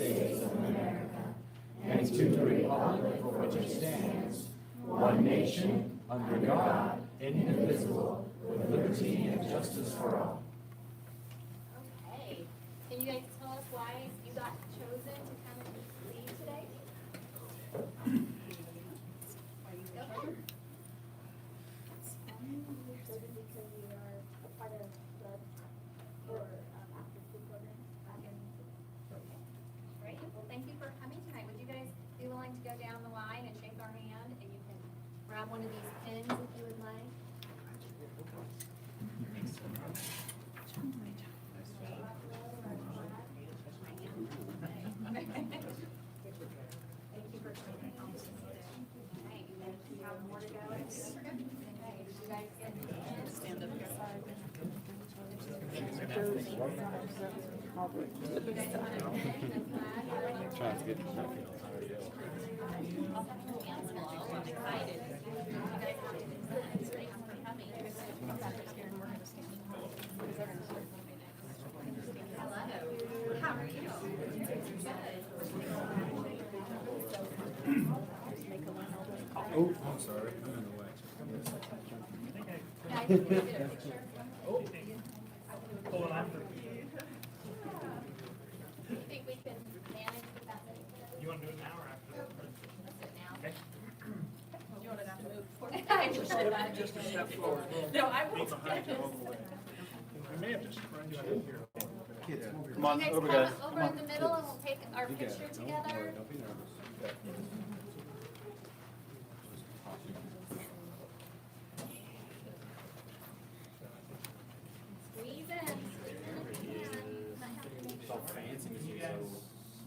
States of America and to the republic for which it stands, one nation, under God, indivisible, with liberty and justice for all. Okay. Can you guys tell us why you got chosen to come and lead today? Go ahead. Because we are a part of the after school program. Okay. Great. Well, thank you for coming tonight. Would you guys be willing to go down the line and shake our hand? And you can grab one of these pins if you would like. Thank you for coming. Okay, you have more to go. Okay, you guys can stand up. Trying to get Hello. How are you? Oh, I'm sorry. I'm in the way. Guys, can we get a picture? Hold on. Do you think we can manage with that many photos? You want to do it now or after? Let's do it now. Okay. Do you want it after move forward? I just hold on. Just a step forward. No, I Be will. behind you all the way. We may have to spread you out here. Come on, You guys over, come guys. over in the middle and we'll take our picture together. Don't be nervous. You got it. Squeeze in if you can. Might have to make sure. Fancy. Can you guys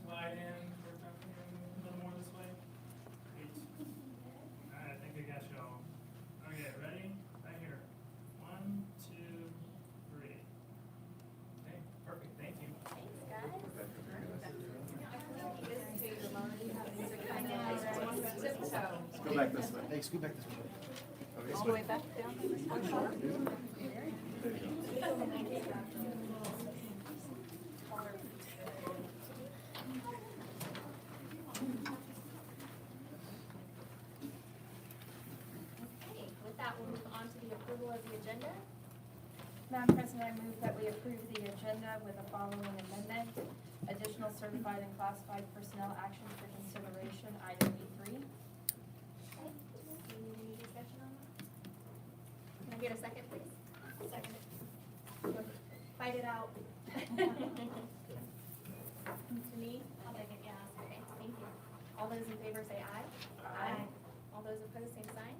slide in for something a little more this way? All right, I think I got y'all. Okay, ready? Right here. 1, 2, 3. Okay, perfect. Thank you. Thanks, guys. Go back this way. Hey, scoot back this way. All the way back down. Okay, with that, we'll move on to the approval of the agenda. Madam President, I move that we approve the agenda with the following amendment. Additional certified and classified personnel actions for consideration, item B3. Okay, any discussion on that? Can I get a second, please? Second. Fight it out. To me? I'll take it, yeah. Okay, thank you. All those in favor say aye. Aye. All those opposed, same sign.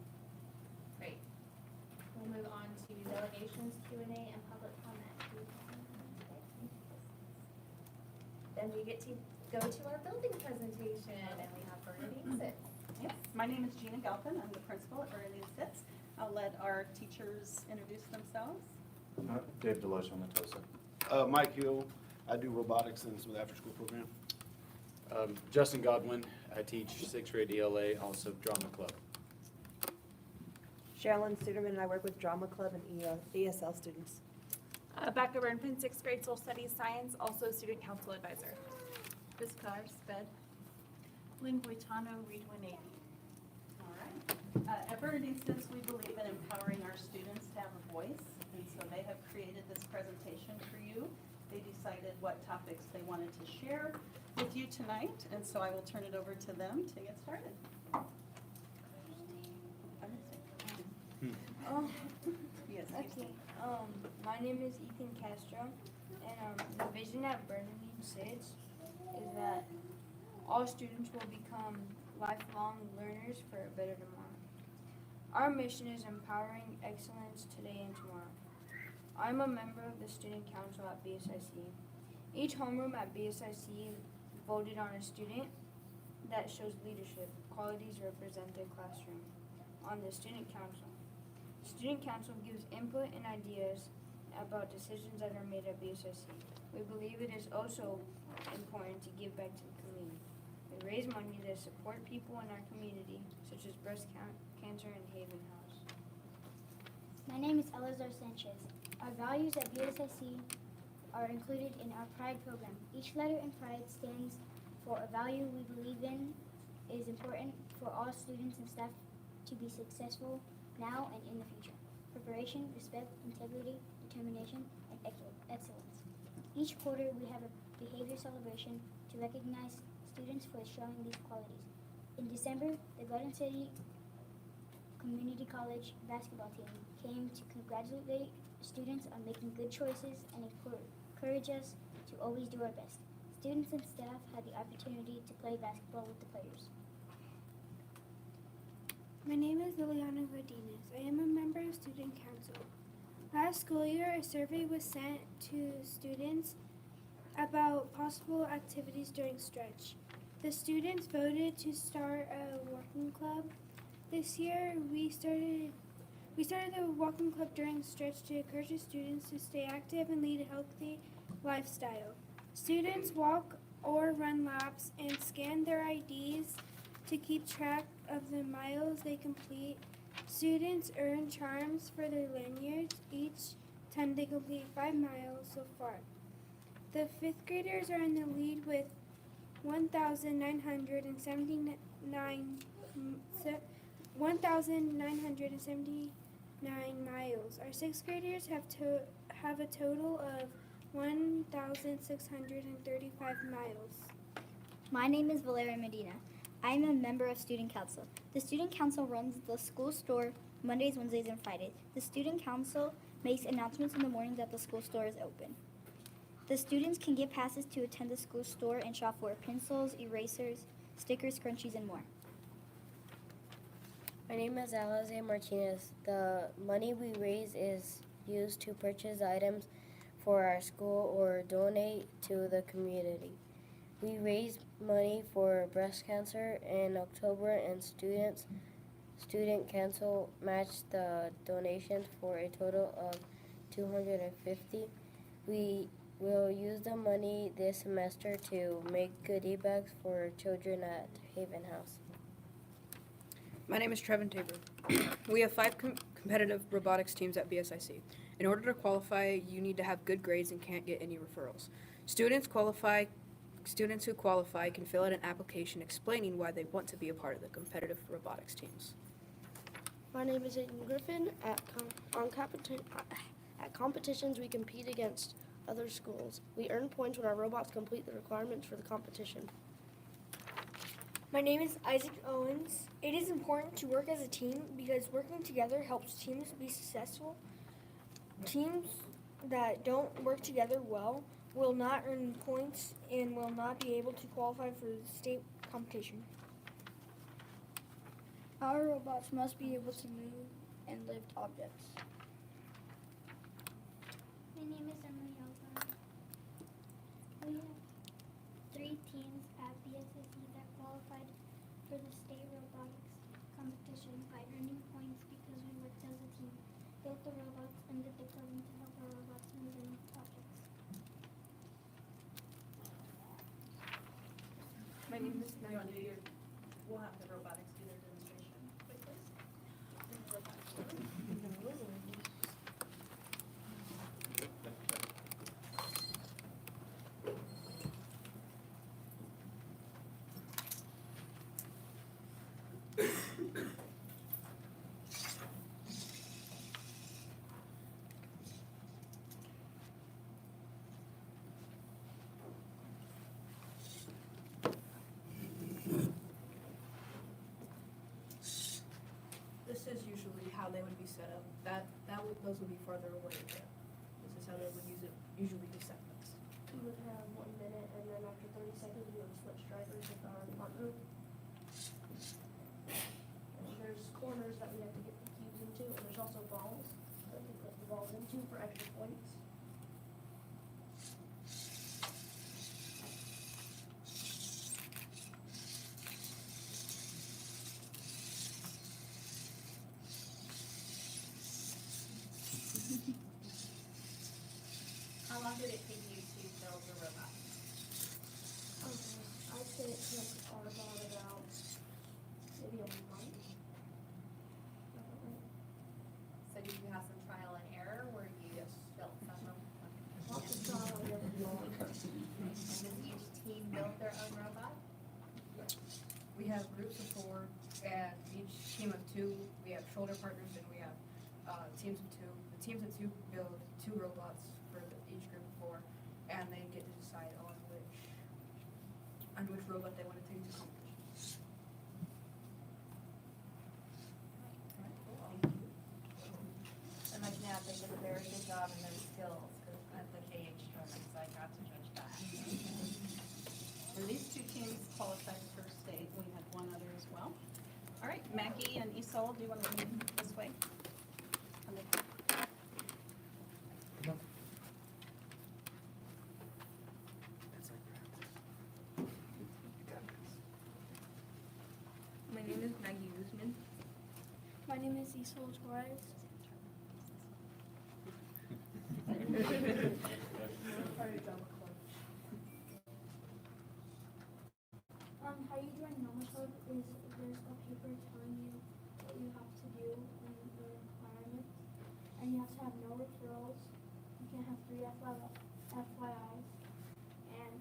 Great. We'll move on to delegations, Q&A, and public comment. Then we get to go to our building presentation, and we have Bernadine Sitz. Yes, my name is Gina Galpin. I'm the principal at Readiness. I'll let our teachers introduce themselves. Dave Deloach on the TOSA. Mike Hill, I do robotics and some of the after-school program. Justin Godwin, I teach 6th grade ELA, also drama club. Sherilyn Suderman, and I work with Drama Club and ESL students. Becca Burnpin, 6th grade Social Studies Science, also student council advisor. Chris Carr, SPED. Lynn Guitano, Read 180. All right. At Bernadine, we believe in empowering our students to have a voice, and so they have created this presentation for you. They decided what topics they wanted to share with you tonight, and so I will turn it over to them to get started. Yes. Okay, my name is Ethan Castro, and the vision at Bernadine sits is that all students will become lifelong learners for a better tomorrow. Our mission is empowering excellence today and tomorrow. I'm a member of the student council at BSIC. Each homeroom at BSIC voted on a student that shows leadership, qualities represent their classroom on the student council. Student council gives input and ideas about decisions that are made at BSIC. We believe it is also important to give back to the community. We raise money to support people in our community, such as breast cancer and Haven House. My name is Elazar Sanchez. Our values at BSIC are included in our Pride program. Each letter in Pride stands for a value we believe in is important for all students and staff to be successful now and in the future. Preparation, respect, integrity, determination, and excellence. Each quarter we have a behavior celebration to recognize students for showing these qualities. In December, the Garden City Community College basketball team came to congratulate students on making good choices and encourage us to always do our best. Students and staff had the opportunity to play basketball with the players. My name is Liliana Readiness. I am a member of Student Council. Last school year, a survey was sent to students about possible activities during stretch. The students voted to start a walking club. This year, we started the walking club during stretch to encourage the students to stay active and lead a healthy lifestyle. Students walk or run laps and scan their IDs to keep track of the miles they complete. Students earn charms for their lanyards each time they complete 5 miles so far. The 5th graders are in the lead with 1,979 miles. Our 6th graders have a total of 1,635 miles. My name is Valeria Medina. I am a member of Student Council. The Student Council runs the school store Mondays, Wednesdays, and Fridays. The Student Council makes announcements in the morning that the school store is open. The students can get passes to attend the school store and shop for pencils, erasers, stickers, scrunchies, and more. My name is Alize Martinez. The money we raise is used to purchase items for our school or donate to the community. We raise money for breast cancer in October, and Student Council matched the donations for a total of $250. We will use the money this semester to make goodie bags for children at Haven House. My name is Trevin Tabor. We have 5 competitive robotics teams at BSIC. In order to qualify, you need to have good grades and can't get any referrals. Students who qualify can fill out an application explaining why they want to be a part of the competitive robotics teams. My name is Aiden Griffin. At competitions, we compete against other schools. We earn points when our robots complete the requirements for the competition. My name is Isaac Owens. It is important to work as a team because working together helps teams be successful. Teams that don't work together well will not earn points and will not be able to qualify for the state competition. Our robots must be able to move and lift objects. My name is Emily Alvarez. We have 3 teams at BSSE that qualified for the state robotics competition by earning points because we worked as a team, built the robots, and did the coding to help our robots move and lift objects. My name is Maggie. We'll have the robotics do their demonstration. Wait, please. This is usually how they would be set up. Those would be farther away. This is how they would usually be set up. We would have 1 minute, and then after 30 seconds, we would switch drivers with our partner. And there's corners that we have to get the cubes into, and there's also balls that we put the balls into for extra points. How long did it take you to build the robot? I'd say it took our bot about maybe a month. So did you have some trial and error where you built some of them? Lots of trial and error. And does each team build have their own robot? We have groups of 4, and each team of 2, we have shoulder partners, and we have teams of 2. The teams of 2 build 2 robots for each group of 4, and they get to decide on which robot they want to take to competition. And like now, they did a very good job in their skills, because at the KH tournaments, I got to judge that. And these 2 teams qualified for state. We had 1 other as well. All right, Maggie and Isol, do you want to lead this way? My name is Maggie Guzman. My name is Isol Torres. How you join Drama Club is there's a paper telling you what you have to do and the requirements, and you have to have no referrals. You can't have 3 FYIs, and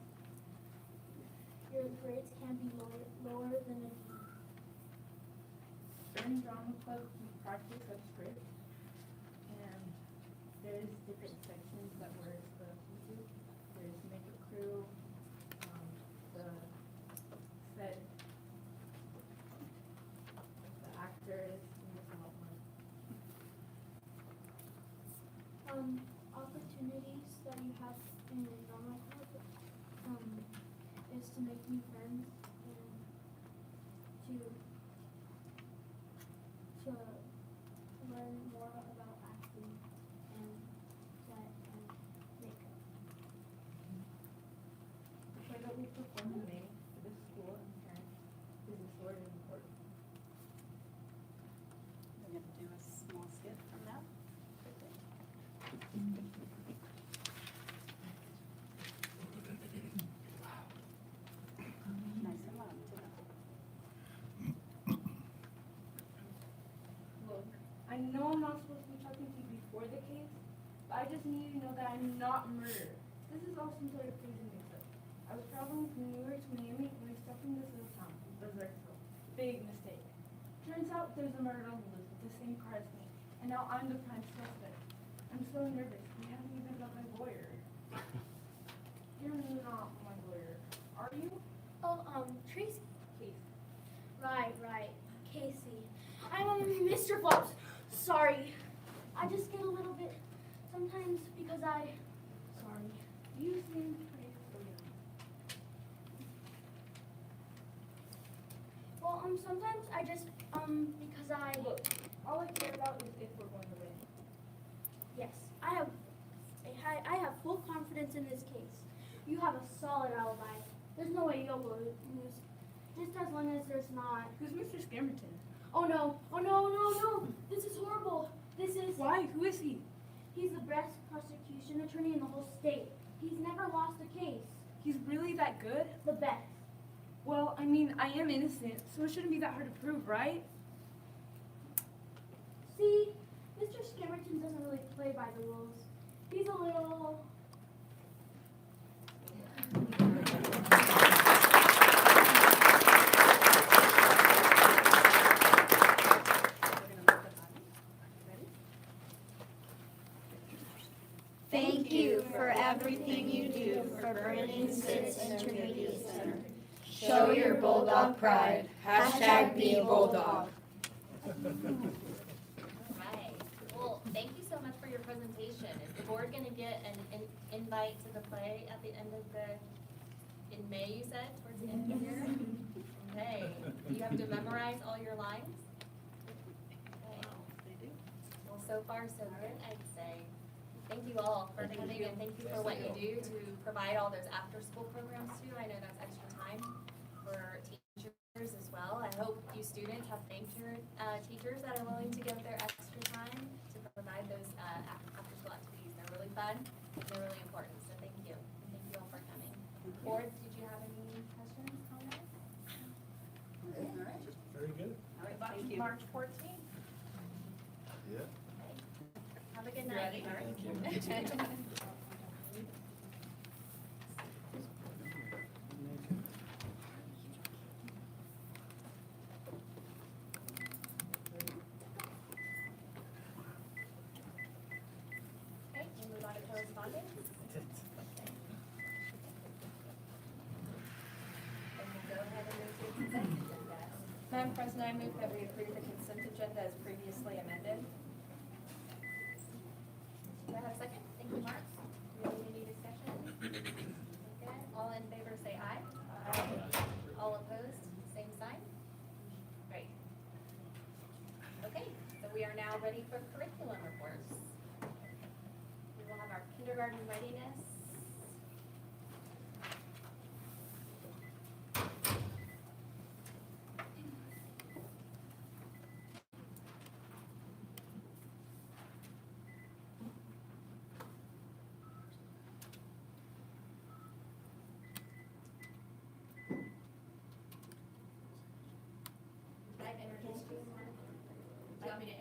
your grades can be lower than a D. During drama club, we practice a script, and there's different sections that we're exposed to. There's makeup crew, the set, the actors, and the someone. Opportunities that you have in a drama club is to make new friends and to learn more about acting and set and makeup. The show that we perform in May for the school and parents is sort of important. We're going to do a small skit from that. Nice and loud, too. Look, I know I'm not supposed to be talking to you before the case, but I just need you to know that I'm not murdered. This is all some sort of crazy mix-up. I was traveling from New York to Miami when I stepped in this little town, Berserksville. Big mistake. Turns out there's a murder on the loose with the same car as me, and now I'm the prime suspect. I'm so nervous. We haven't even got my lawyer. You're not my lawyer, are you? Oh, Tracy. Case. Right. Casey. I'm Mr. Fox. Sorry. I just get a little bit sometimes because sorry. You seem pretty clear. Well, sometimes I just, because Look, all I care about is if we're going to win. yes, I have full confidence in this case. You have a solid alibi. There's no way you'll lose. Just as long as there's not. Who's Mr. Scamerton? Oh no. This is horrible. This is. Why? Who is he? He's the best prosecution attorney in the whole state. He's never lost a case. He's really that good? The best. Well, I mean, I am innocent, so it shouldn't be that hard to prove, right? See, Mr. Scamerton doesn't really play by the rules. He's a little. Thank you for everything you do for Vernon Sits Intermediate Center. Show your bulldog pride. #be bulldog. Right. Well, thank you so much for your presentation. Is the board going to get an invite to the play at the end of in May, you said, towards the end of the year? Okay. Do you have to memorize all your lines? Okay. Well, so far, so good, I'd say. Thank you all for coming, and thank you for what you do to provide all those after-school programs too. I know that's extra time for teachers as well. I hope you students have thanked your teachers that are willing to give their extra time to provide those after-school activities. They're really fun, and they're really important, so thank you. And thank you all for coming. Board, did you have any questions, comments? All right. Very good. All right, Thank thank you. you. March 14th. Yeah. Have a good night. Thank you. Madam President, I move that we approve the consent agenda as previously amended. Do I have a second? Thank you, Mark. Do we have any discussion? Okay, all in favor say aye. Aye. All opposed, same sign. Great. Okay, so we are now ready for curriculum reports. We will have our kindergarten readiness. I've introduced you more. Do you want me to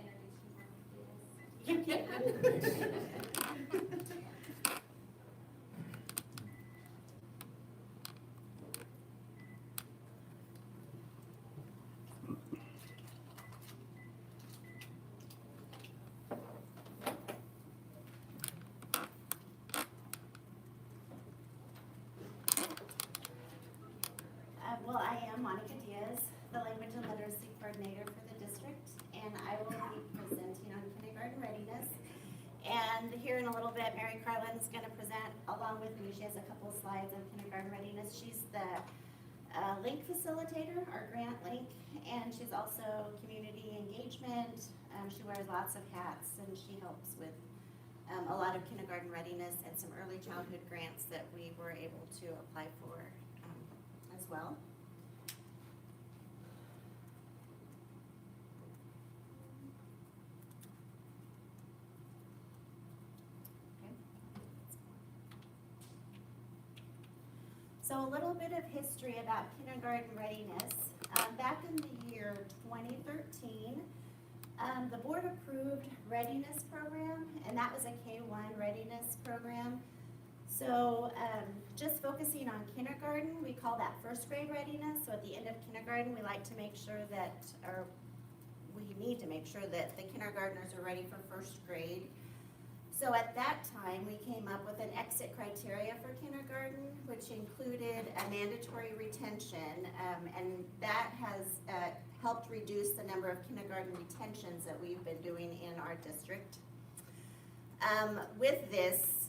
introduce you more? Well, I am Monica Diaz, the Language and Literacy Coordinator for the district, and I will be presenting on kindergarten readiness. And here in a little bit, Mary Carlin is going to present along with me. She has a couple slides on kindergarten readiness. She's the link facilitator, our grant link, and she's also community engagement. She wears lots of hats, and she helps with a lot of kindergarten readiness and some early childhood grants that we were able to apply for as well. So a little bit of history about kindergarten readiness. Back in the year 2013, the board approved Readiness program, and that was a K-1 readiness program. So just focusing on kindergarten, we call that first grade readiness. So at the end of kindergarten, we like to make sure that, or we need to make sure that the kindergartners are ready for first grade. So at that time, we came up with an exit criteria for kindergarten, which included a mandatory retention, and that has helped reduce the number of kindergarten retentions that we've been doing in our district. With this,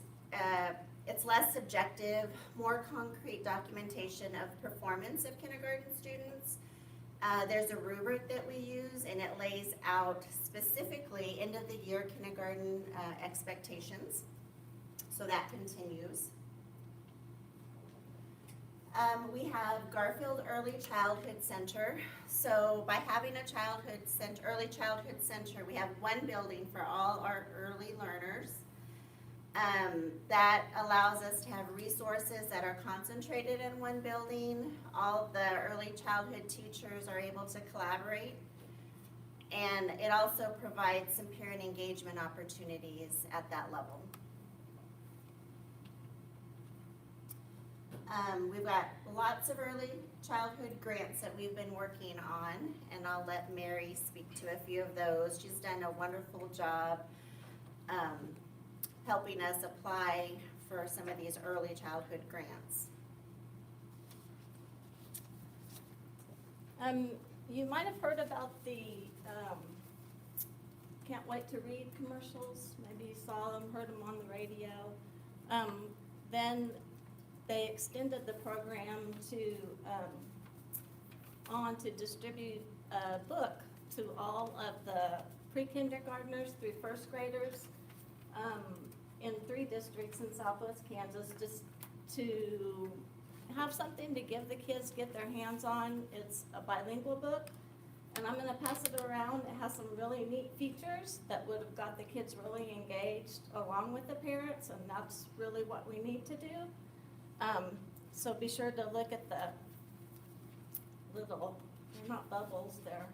it's less subjective, more concrete documentation of performance of kindergarten students. There's a rubric that we use, and it lays out specifically end of the year kindergarten expectations. So that continues. We have Garfield Early Childhood Center. So by having a early childhood center, we have one building for all our early learners. That allows us to have resources that are concentrated in one building. All the early childhood teachers are able to collaborate. And it also provides some parent engagement opportunities at that level. We've got lots of early childhood grants that we've been working on, and I'll let Mary speak to a few of those. She's done a wonderful job helping us apply for some of these early childhood grants. You might have heard about the Can't Wait to Read commercials. Maybe you saw them, heard them on the radio. Then they extended the program to distribute a book to all of the pre-kindergartners through first graders in 3 districts in Southwest Kansas, just to have something to give the kids, get their hands on. It's a bilingual book, and I'm going to pass it around. It has some really neat features that would have got the kids really engaged along with the parents, and that's really what we need to do. So be sure to look at the little, they're not bubbles, they're,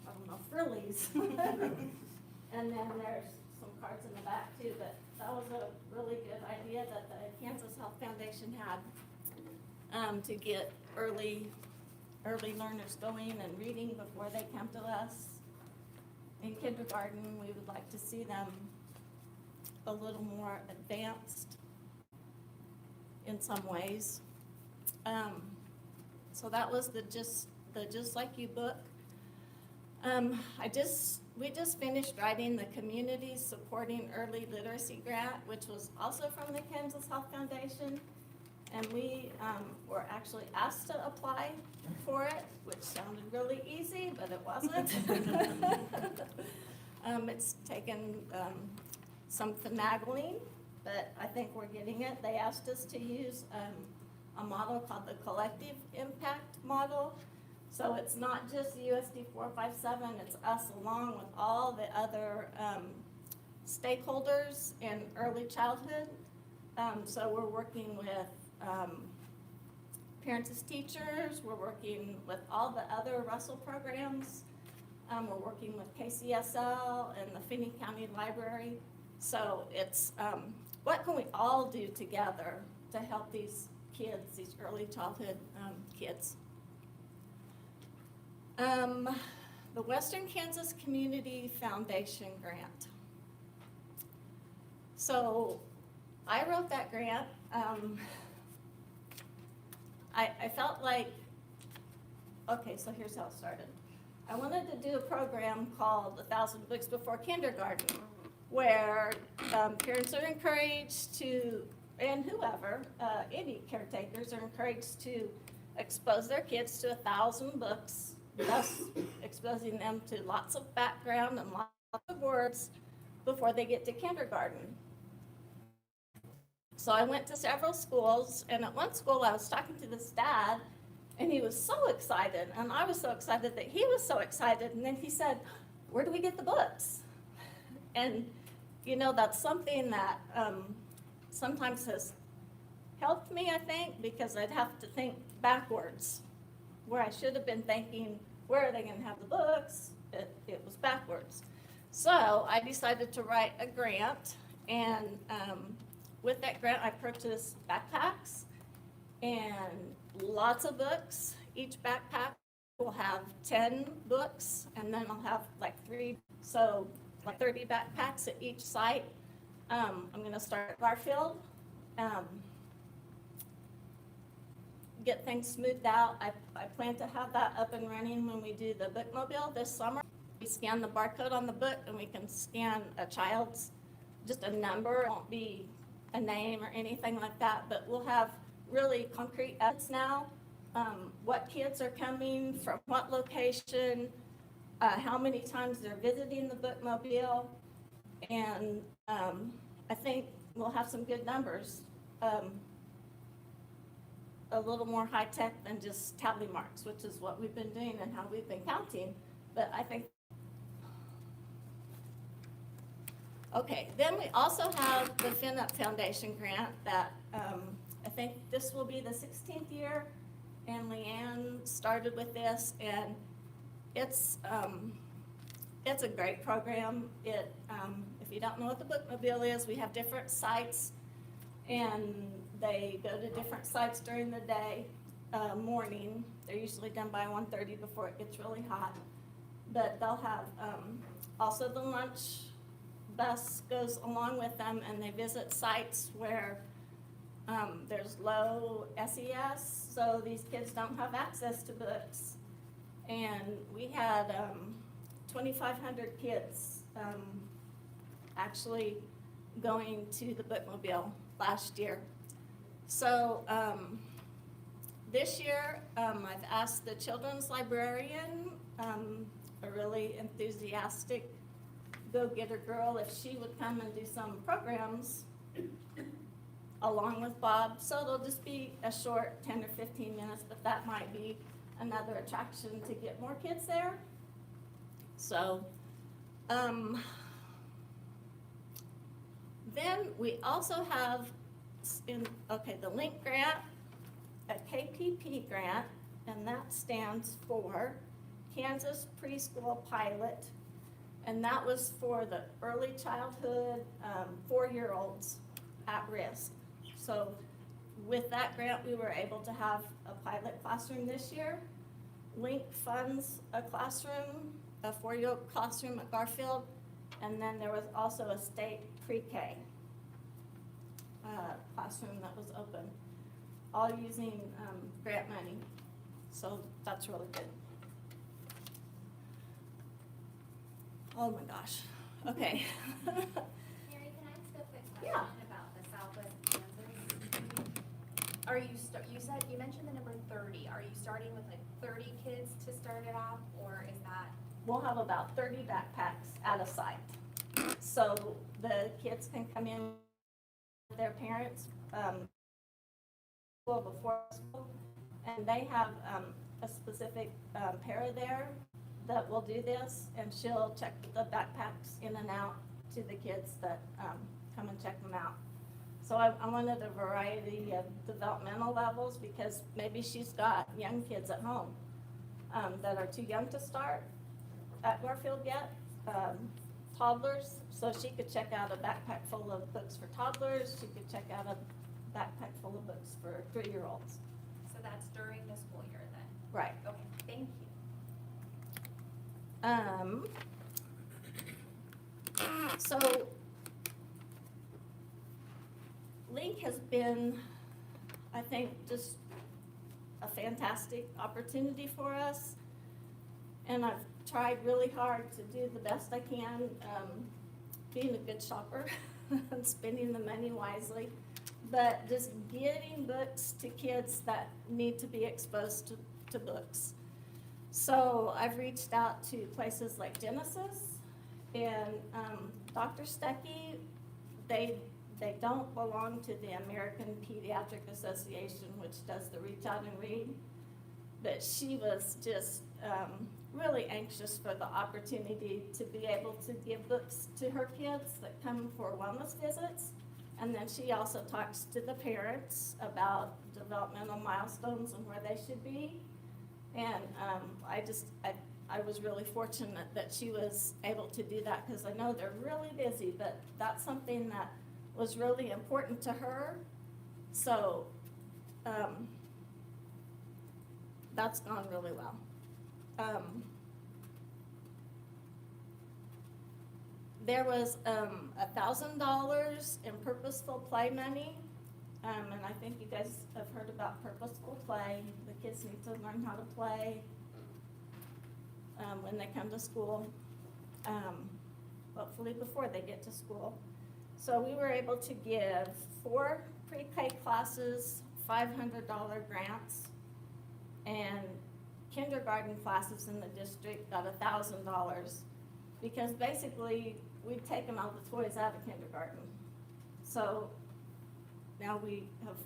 I don't know, frillies. And then there's some cards in the back too, but that was a really good idea that the Kansas Health Foundation had to get early learners going and reading before they come to us. In kindergarten, we would like to see them a little more advanced in some ways. So that was the the Just Like You book. We just finished writing the Community Supporting Early Literacy Grant, which was also from the Kansas Health Foundation. And we were actually asked to apply for it, which sounded really easy, but it wasn't. It's taken some finagling, but I think we're getting it. They asked us to use a model called the Collective Impact Model. So it's not just USD-457, it's us along with all the other stakeholders in early childhood. So we're working with parents as teachers, we're working with all the other Russell programs, we're working with KCSL and the Finney County Library. So it's what can we all do together to help these kids, these early childhood kids. The Western Kansas Community Foundation grant. So I wrote that grant. I felt like, okay, so here's how it started. I wanted to do a program called 1,000 Books Before Kindergarten, where parents are encouraged to, and whoever, any caretakers are encouraged to expose their kids to 1,000 books, thus exposing them to lots of background and lots of words before they get to kindergarten. So I went to several schools, and at one school I was talking to this dad, and he was so excited, and I was so excited that he was so excited, and then he said, where do we get the books? And you know, that's something that sometimes has helped me, I think, because I'd have to think backwards, where I should have been thinking, where are they going to have the books? It was backwards. So I decided to write a grant, and with that grant I purchased backpacks and lots of books. Each backpack will have 10 books, and then I'll have like 3, so like 30 backpacks at each site. I'm going to start at Garfield. Get things smoothed out. I plan to have that up and running when we do the bookmobile this summer. We scan the barcode on the book, and we can scan a child's, just a number. It won't be a name or anything like that, but we'll have really concrete evidence now. What kids are coming from what location, how many times they're visiting the bookmobile, and I think we'll have some good numbers. A little more high-tech than just tally marks, which is what we've been doing and how we've been counting. But I think, okay, then we also have the FinUp Foundation grant that I think this will be the 16th year, and Leanne started with this, and it's a great program. If you don't know what the bookmobile is, we have different sites, and they go to different sites during the day, morning. They're usually done by 1:30 before it gets really hot. But they'll have also the lunch bus goes along with them, and they visit sites where there's low SES, so these kids don't have access to books. And we had 2,500 kids actually going to the bookmobile last year. So this year, I've asked the children's librarian, a really enthusiastic go-getter girl, if she would come and do some programs along with Bob. So it'll just be a short 10 or 15 minutes, but that might be another attraction to get more kids there. So then we also have the LINK grant, a KPP grant, and that stands for Kansas Preschool Pilot, and that was for the early childhood 4-year-olds at risk. So with that grant, we were able to have a pilot classroom this year. LINK funds a classroom, a 4-year-old classroom at Garfield, and then there was also a state pre-K classroom that was open, all using grant money. So that's really good. Oh my gosh, okay. Mary, can I ask a quick Yeah. question about the Southwest Kansas? Are you, you mentioned the number 30. Are you starting with like 30 kids to start it off, or is that? We'll have about 30 backpacks at a site. So the kids can come in with their parents, before school, and they have a specific para there that will do this, and she'll check the backpacks in and out to the kids that come and check them out. So I wanted a variety of developmental levels, because maybe she's got young kids at home that are too young to start at Garfield yet, toddlers, so she could check out a backpack full of books for toddlers, she could check out a backpack full of books for 3-year-olds. So that's during the school year then? Right. Okay, thank you. So Link has been, I think, just a fantastic opportunity for us. And I've tried really hard to do the best I can, being a good shopper and spending the money wisely, but just getting books to kids that need to be exposed to books. So I've reached out to places like Genesis and Dr. Stuckey. They don't belong to the American Pediatric Association, which does the Reach Out and Read, but she was just really anxious for the opportunity to be able to give books to her kids that come for wellness visits. And then she also talks to the parents about developmental milestones and where they should be. And I was really fortunate that she was able to do that, because I know they're really busy, but that's something that was really important to her. So that's gone really well. There was $1,000 in purposeful play money, and I think you guys have heard about purposeful play. The kids need to learn how to play when they come to school, hopefully before they get to school. So we were able to give 4 pre-K classes $500 grants, and kindergarten classes in the district got $1,000, because basically we've taken all the toys out of kindergarten. So now we have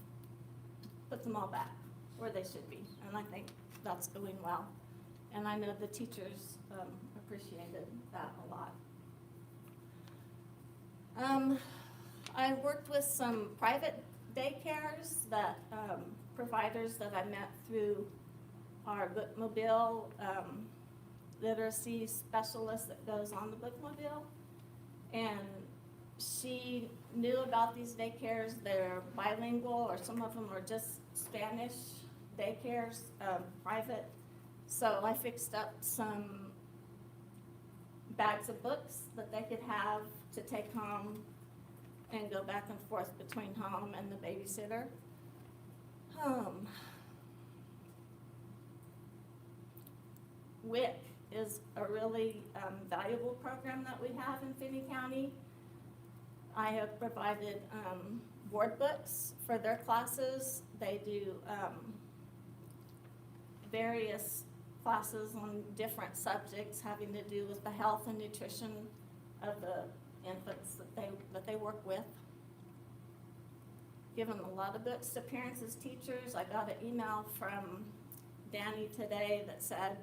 put them all back where they should be, and I think that's going well. And I know the teachers appreciated that a lot. I worked with some private daycares that providers that I met through our bookmobile literacy specialist that goes on the bookmobile, and she knew about these daycares. They're bilingual, or some of them are just Spanish daycares, private. So I fixed up some bags of books that they could have to take home and go back and forth between home and the babysitter. WIC is a really valuable program that we have in Finney County. I have provided board books for their classes. They do various classes on different subjects having to do with the health and nutrition of the infants that they work with. Given a lot of books to parents as teachers. I got an email from Danny today that said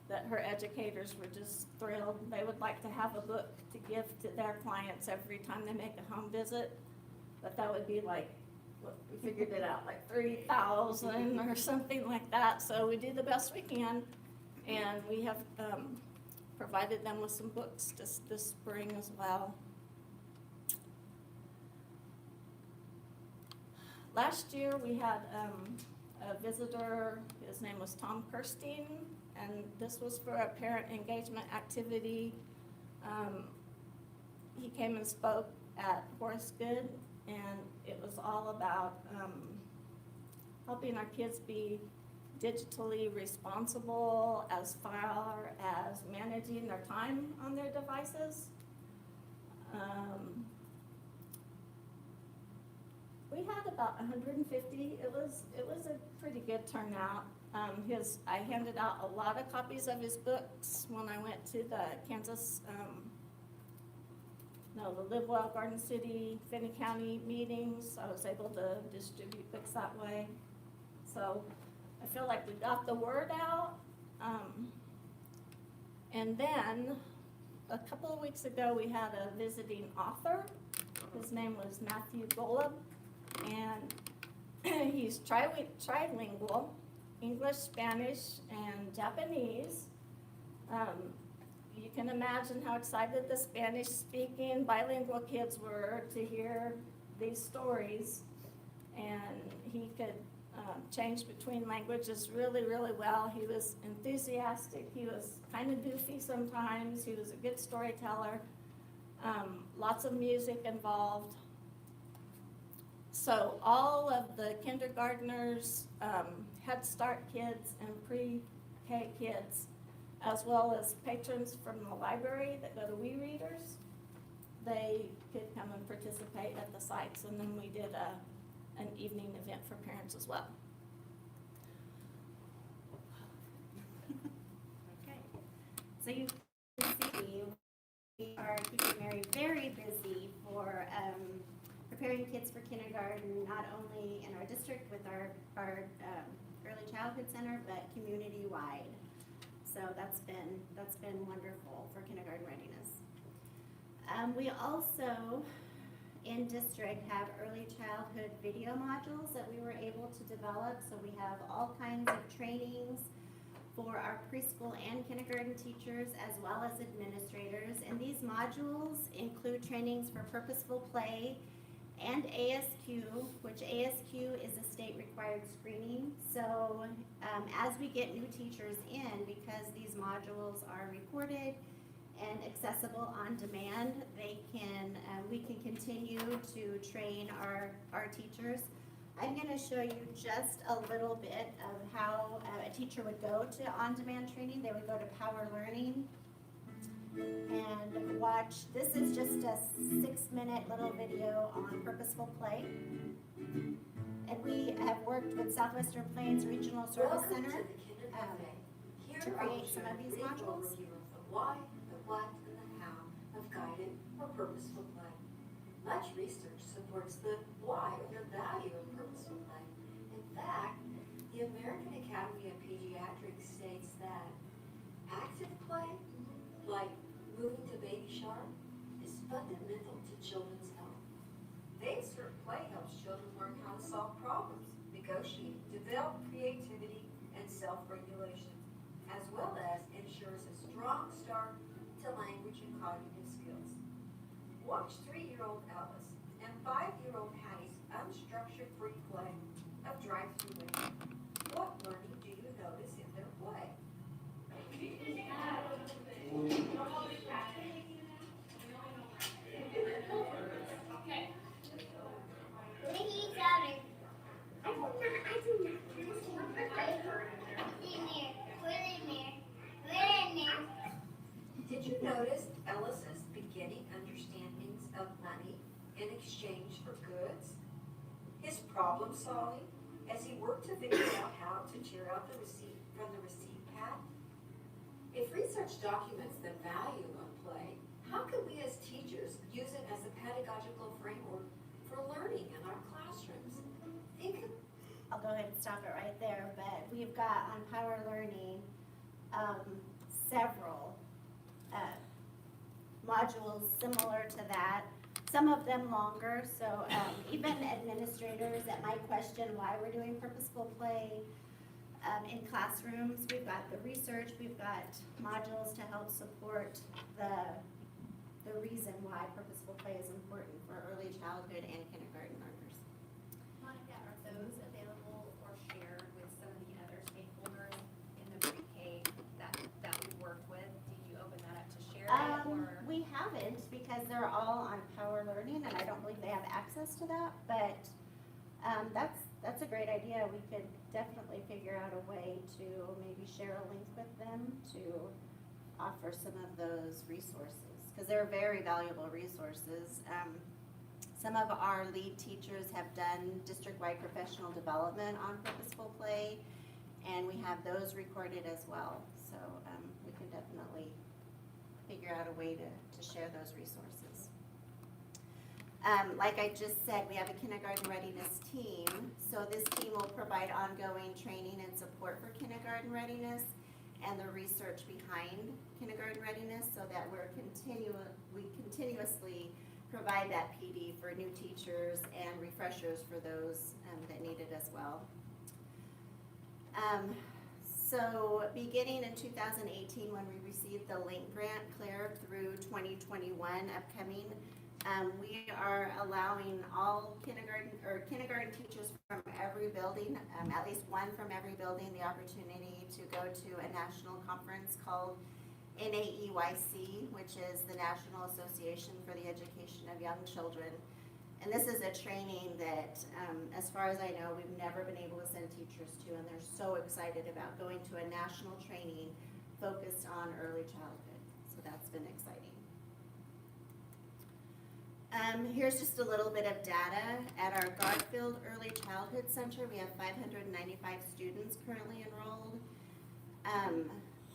that her educators were just thrilled. They would like to have a book to give to their clients every time they make a home visit, but that would be like, we figured it out, like 3,000 or something like that. So we do the best we can, and we have provided them with some books this spring as well. Last year we had a visitor, his name was Tom Kirstein, and this was for a parent engagement activity. He came and spoke at Horace Good, and it was all about helping our kids be digitally responsible as far as managing their time on their devices. We had about 150. It was a pretty good turnout. I handed out a lot of copies of his books when I went to the the Live Well Garden City, Finney County meetings. I was able to distribute books that way. So I feel like we got the word out. And then a couple of weeks ago, we had a visiting author. His name was Matthew Golub, and he's trilingual, English, Spanish, and Japanese. You can imagine how excited the Spanish-speaking bilingual kids were to hear these stories, and he could change between languages really, really well. He was enthusiastic. He was kind of goofy sometimes. He was a good storyteller. Lots of music involved. So all of the kindergartners, Head Start kids, and pre-K kids, as well as patrons from the library that go to We Readers, they could come and participate at the sites. And then we did an evening event for parents as well. Okay, so you can see we are keeping Mary very busy for preparing kids for kindergarten, not only in our district with our early childhood center, but community-wide. So that's been wonderful for kindergarten readiness. We also, in district, have early childhood video modules that we were able to develop. So we have all kinds of trainings for our preschool and kindergarten teachers as well as administrators. And these modules include trainings for purposeful play and ASQ, which ASQ is a state required screening. So as we get new teachers in, because these modules are recorded and accessible on demand, we can continue to train our teachers. I'm going to show you just a little bit of how a teacher would go to on-demand training. They would go to Power Learning and watch. This is just a 6-minute little video on purposeful play. And we have worked with Southwestern Plains Regional Service Center to create some of these modules. The why, the what, and the how of guided or purposeful play. Much research supports the why or the value of purposeful play. In fact, the American Academy of Pediatrics states that active play, like moving to Baby Shark, is fundamental to children's health. They assert play helps children learn how to solve problems, negotiate, develop creativity and self-regulation, as well as ensures a strong start to language and cognitive skills. Watch 3-year-old Ellis and 5-year-old Hattie's unstructured free play of drive-through winning. What learning do you notice in their play? Did you notice Ellis's beginning understandings of money in exchange for goods? His problem solving as he worked to figure out how to tear out the receipt from the receipt pad? If research documents the value of play, how can we as teachers use it as a pedagogical framework for learning in our classrooms? I'll go ahead and stop it right there, but we've got on Power Learning several modules similar to that, some of them longer. So even administrators that might question why we're doing purposeful play in classrooms, we've got the research, we've got modules to help support the reason why purposeful play is important for early childhood and kindergarten learners. Monica, are those available or shared with some of the other stakeholders in the pre-K that we work with? Do you open that up to share it, or? We haven't, because they're all on Power Learning, and I don't believe they have access to that, but That's a great idea. We could definitely figure out a way to maybe share a link with them to offer some of those resources, because they're very valuable resources. Some of our lead teachers have done district-wide professional development on purposeful play, and we have those recorded as well. So we can definitely figure out a way to share those resources. Like I just said, we have a kindergarten readiness team. So this team will provide ongoing training and support for kindergarten readiness and the research behind kindergarten readiness, so that we continuously provide that PD for new teachers and refreshers for those that need it as well. So beginning in 2018, when we received the LINK grant, clear through 2021 upcoming, we are allowing all kindergarten teachers from every building, at least one from every building, the opportunity to go to a national conference called NAEYC, which is the National Association for the Education of Young Children. And this is a training that, as far as I know, we've never been able to send teachers to, and they're so excited about going to a national training focused on early childhood. So that's been exciting. Here's just a little bit of data. At our Garfield Early Childhood Center, we have 595 students currently enrolled.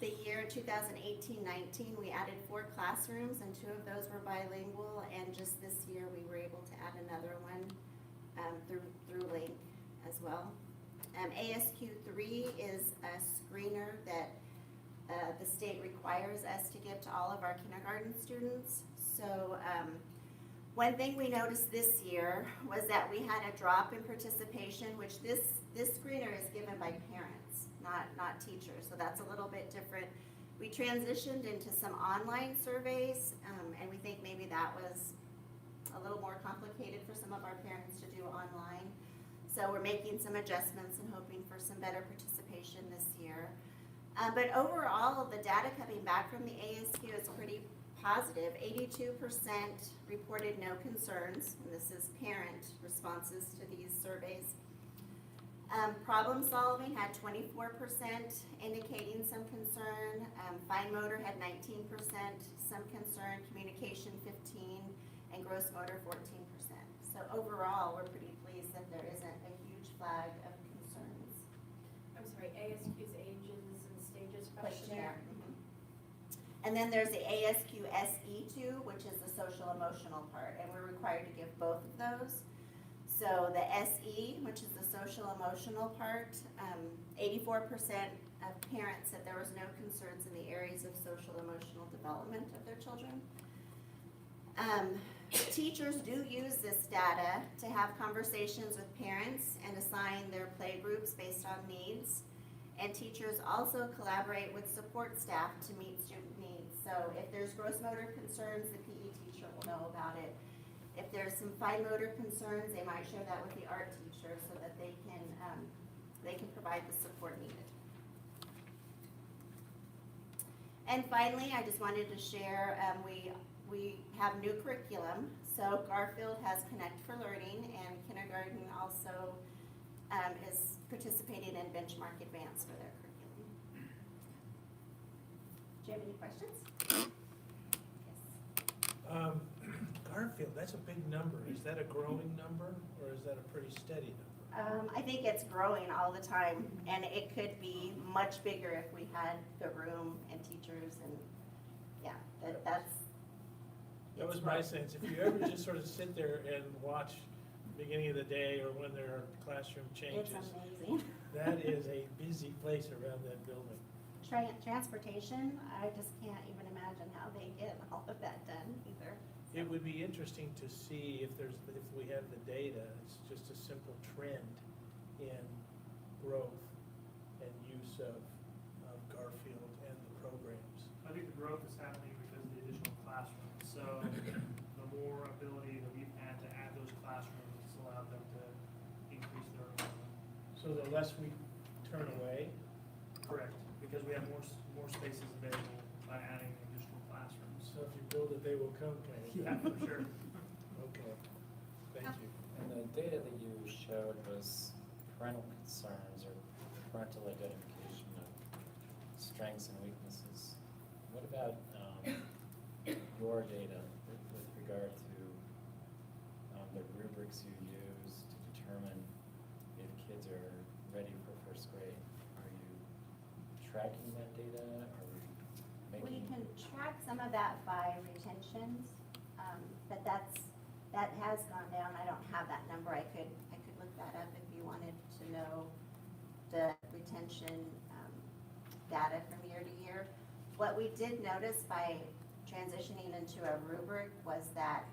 The year 2018-19, we added 4 classrooms, and 2 of those were bilingual, and just this year we were able to add another one through LINK as well. ASQ3 is a screener that the state requires us to give to all of our kindergarten students. So one thing we noticed this year was that we had a drop in participation, which this screener is given by parents, not teachers, so that's a little bit different. We transitioned into some online surveys, and we think maybe that was a little more complicated for some of our parents to do online. So we're making some adjustments and hoping for some better participation this year. But overall, the data coming back from the ASQ is pretty positive. 82% reported no concerns, and this is parent responses to these surveys. Problem solving had 24% indicating some concern. Fine motor had 19% some concern. Communication 15%, and gross motor 14%. So overall, we're pretty pleased that there isn't a huge flag of concerns. I'm sorry, ASQ's ages and stages questionnaire. And then there's the ASQ SE2, which is the social emotional part, and we're required to give both of those. So the SE, which is the social emotional part, 84% of parents said there was no concerns in the areas of social emotional development of their children. Teachers do use this data to have conversations with parents and assign their play groups based on needs. And teachers also collaborate with support staff to meet student needs. So if there's gross motor concerns, the PE teacher will know about it. If there's some fine motor concerns, they might share that with the art teacher so that they can provide the support needed. And finally, I just wanted to share, we have new curriculum. So Garfield has Connect for Learning, and kindergarten also is participating in Benchmark Advance for their curriculum. Do you have any questions? Yes. Garfield, that's a big number. Is that a growing number, or is that a pretty steady number? I think it's growing all the time, and it could be much bigger if we had the room and teachers, and yeah, That was my sense. If you ever just sort of sit there and watch the beginning of the day or when there are classroom changes. It's amazing. That is a busy place around that building. Transportation, I just can't even imagine how they get all of that done either. It would be interesting to see if we have the data. It's just a simple trend in growth and use of Garfield and the programs. I think the growth is happening because of the additional classrooms. So the more ability that we've had to add those classrooms has allowed them to increase their enrollment. So the less we turn away? Correct, because we have more spaces available by adding additional classrooms. So if you build it, they will come, kind of. Yeah, for sure. Okay, thank you. And the data that you showed was parental concerns or parental identification of strengths and weaknesses. What about your data with regard to the rubrics you use to determine if kids are ready for first grade? Are you tracking that data? Are we We making? can track some of that by retentions, but that has gone down. I don't have that number. I could look that up if you wanted to know the retention data from year to year. What we did notice by transitioning into a rubric was that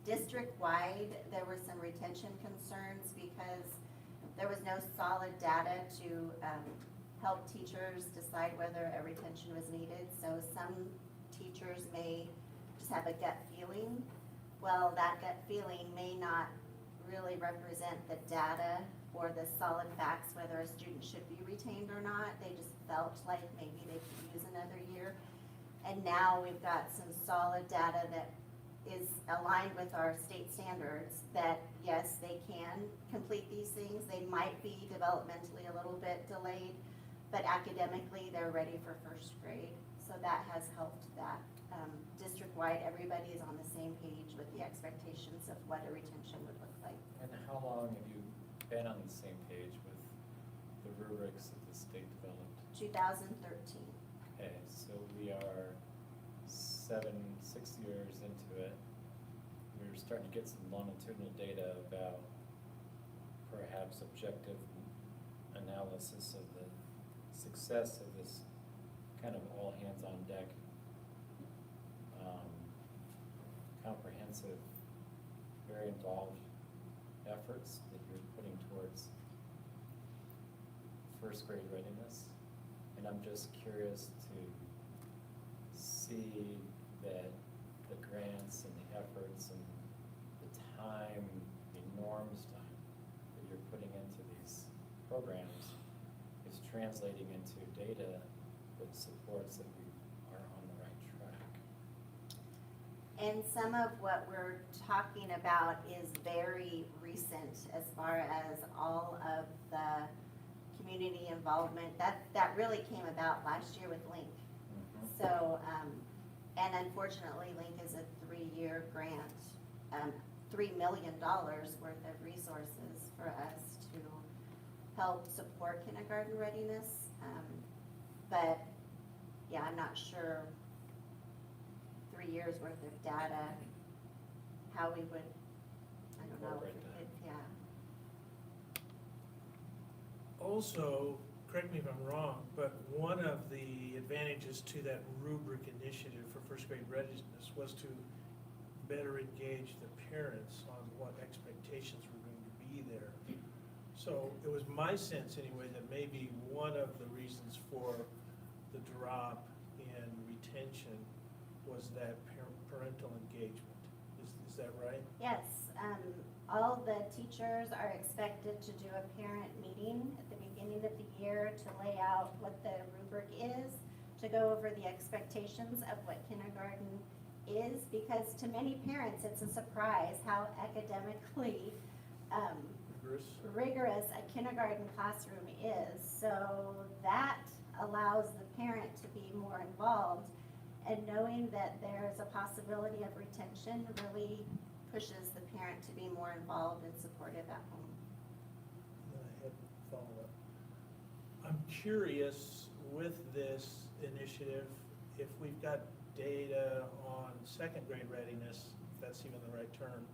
district-wide, there were some retention concerns because there was no solid data to help teachers decide whether a retention was needed. So some teachers may just have a gut feeling. Well, that gut feeling may not really represent the data or the solid facts whether a student should be retained or not. They just felt like maybe they could use another year. And now we've got some solid data that is aligned with our state standards that yes, they can complete these things. They might be developmentally a little bit delayed, but academically they're ready for first grade. So that has helped that. District-wide, everybody is on the same page with the expectations of what a retention would look like. And how long have you been on the same page with the rubrics that the state developed? 2013. Okay, so we are 6 years into it. We're starting to get some longitudinal data about perhaps objective analysis of the success of this kind of all hands on deck comprehensive, very involved efforts that you're putting towards first grade readiness. And I'm just curious to see that the grants and the efforts and the time, the enormous time that you're putting into these programs is translating into data that supports that we are on the right track. And some of what we're talking about is very recent as far as all of the community involvement. That really came about last year with Link. So, and unfortunately, Link is a 3-year grant, $3 million worth of resources for us to help support kindergarten readiness. But yeah, I'm not sure 3 years worth of data, how we would, I don't know, yeah. Also, correct me if I'm wrong, but one of the advantages to that rubric initiative for first grade readiness was to better engage the parents on what expectations were going to be there. So it was my sense anyway that maybe one of the reasons for the drop in retention was that parental engagement. Is that right? Yes, all the teachers are expected to do a parent meeting at the beginning of the year to lay out what the rubric is, to go over the expectations of what kindergarten is, because to many parents it's a surprise how academically rigorous a kindergarten classroom is. So that allows the parent to be more involved, and knowing that there's a possibility of retention really pushes the parent to be more involved and supportive at home. I had follow-up. I'm curious with this initiative, if we've got data on second grade readiness, if that's even the right term,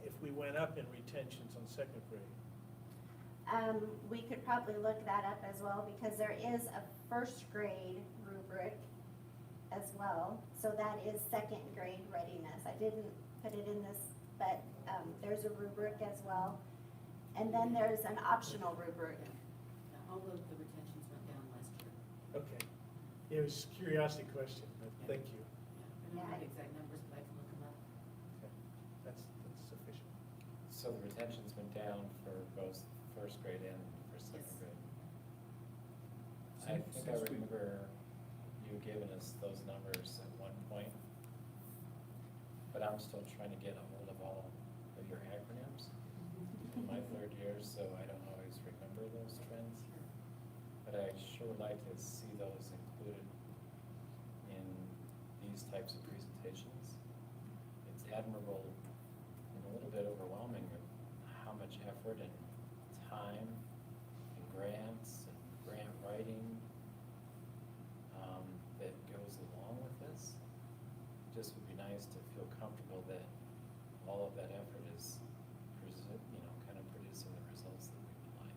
if we went up in retentions on second grade. We could probably look that up as well, because there is a first grade rubric as well. So that is second grade readiness. I didn't put it in this, but there's a rubric as well. And then there's an optional rubric. All of the retentions went down last year. Okay. It was a curiosity question, but thank you. I don't have the exact numbers, but I can look them up. Okay. That's sufficient. So the retentions went down for both first grade and for second grade. I think I remember you giving us those numbers at one point, but I'm still trying to get a hold of all of your acronyms. in my third year, so I don't always remember those trends. But I sure would like to see those included in these types of presentations. It's admirable and a little bit overwhelming of how much effort and time and grants and grant writing that goes along with this. Just would be nice to feel comfortable that all of that effort is, kind of producing the results that we would like.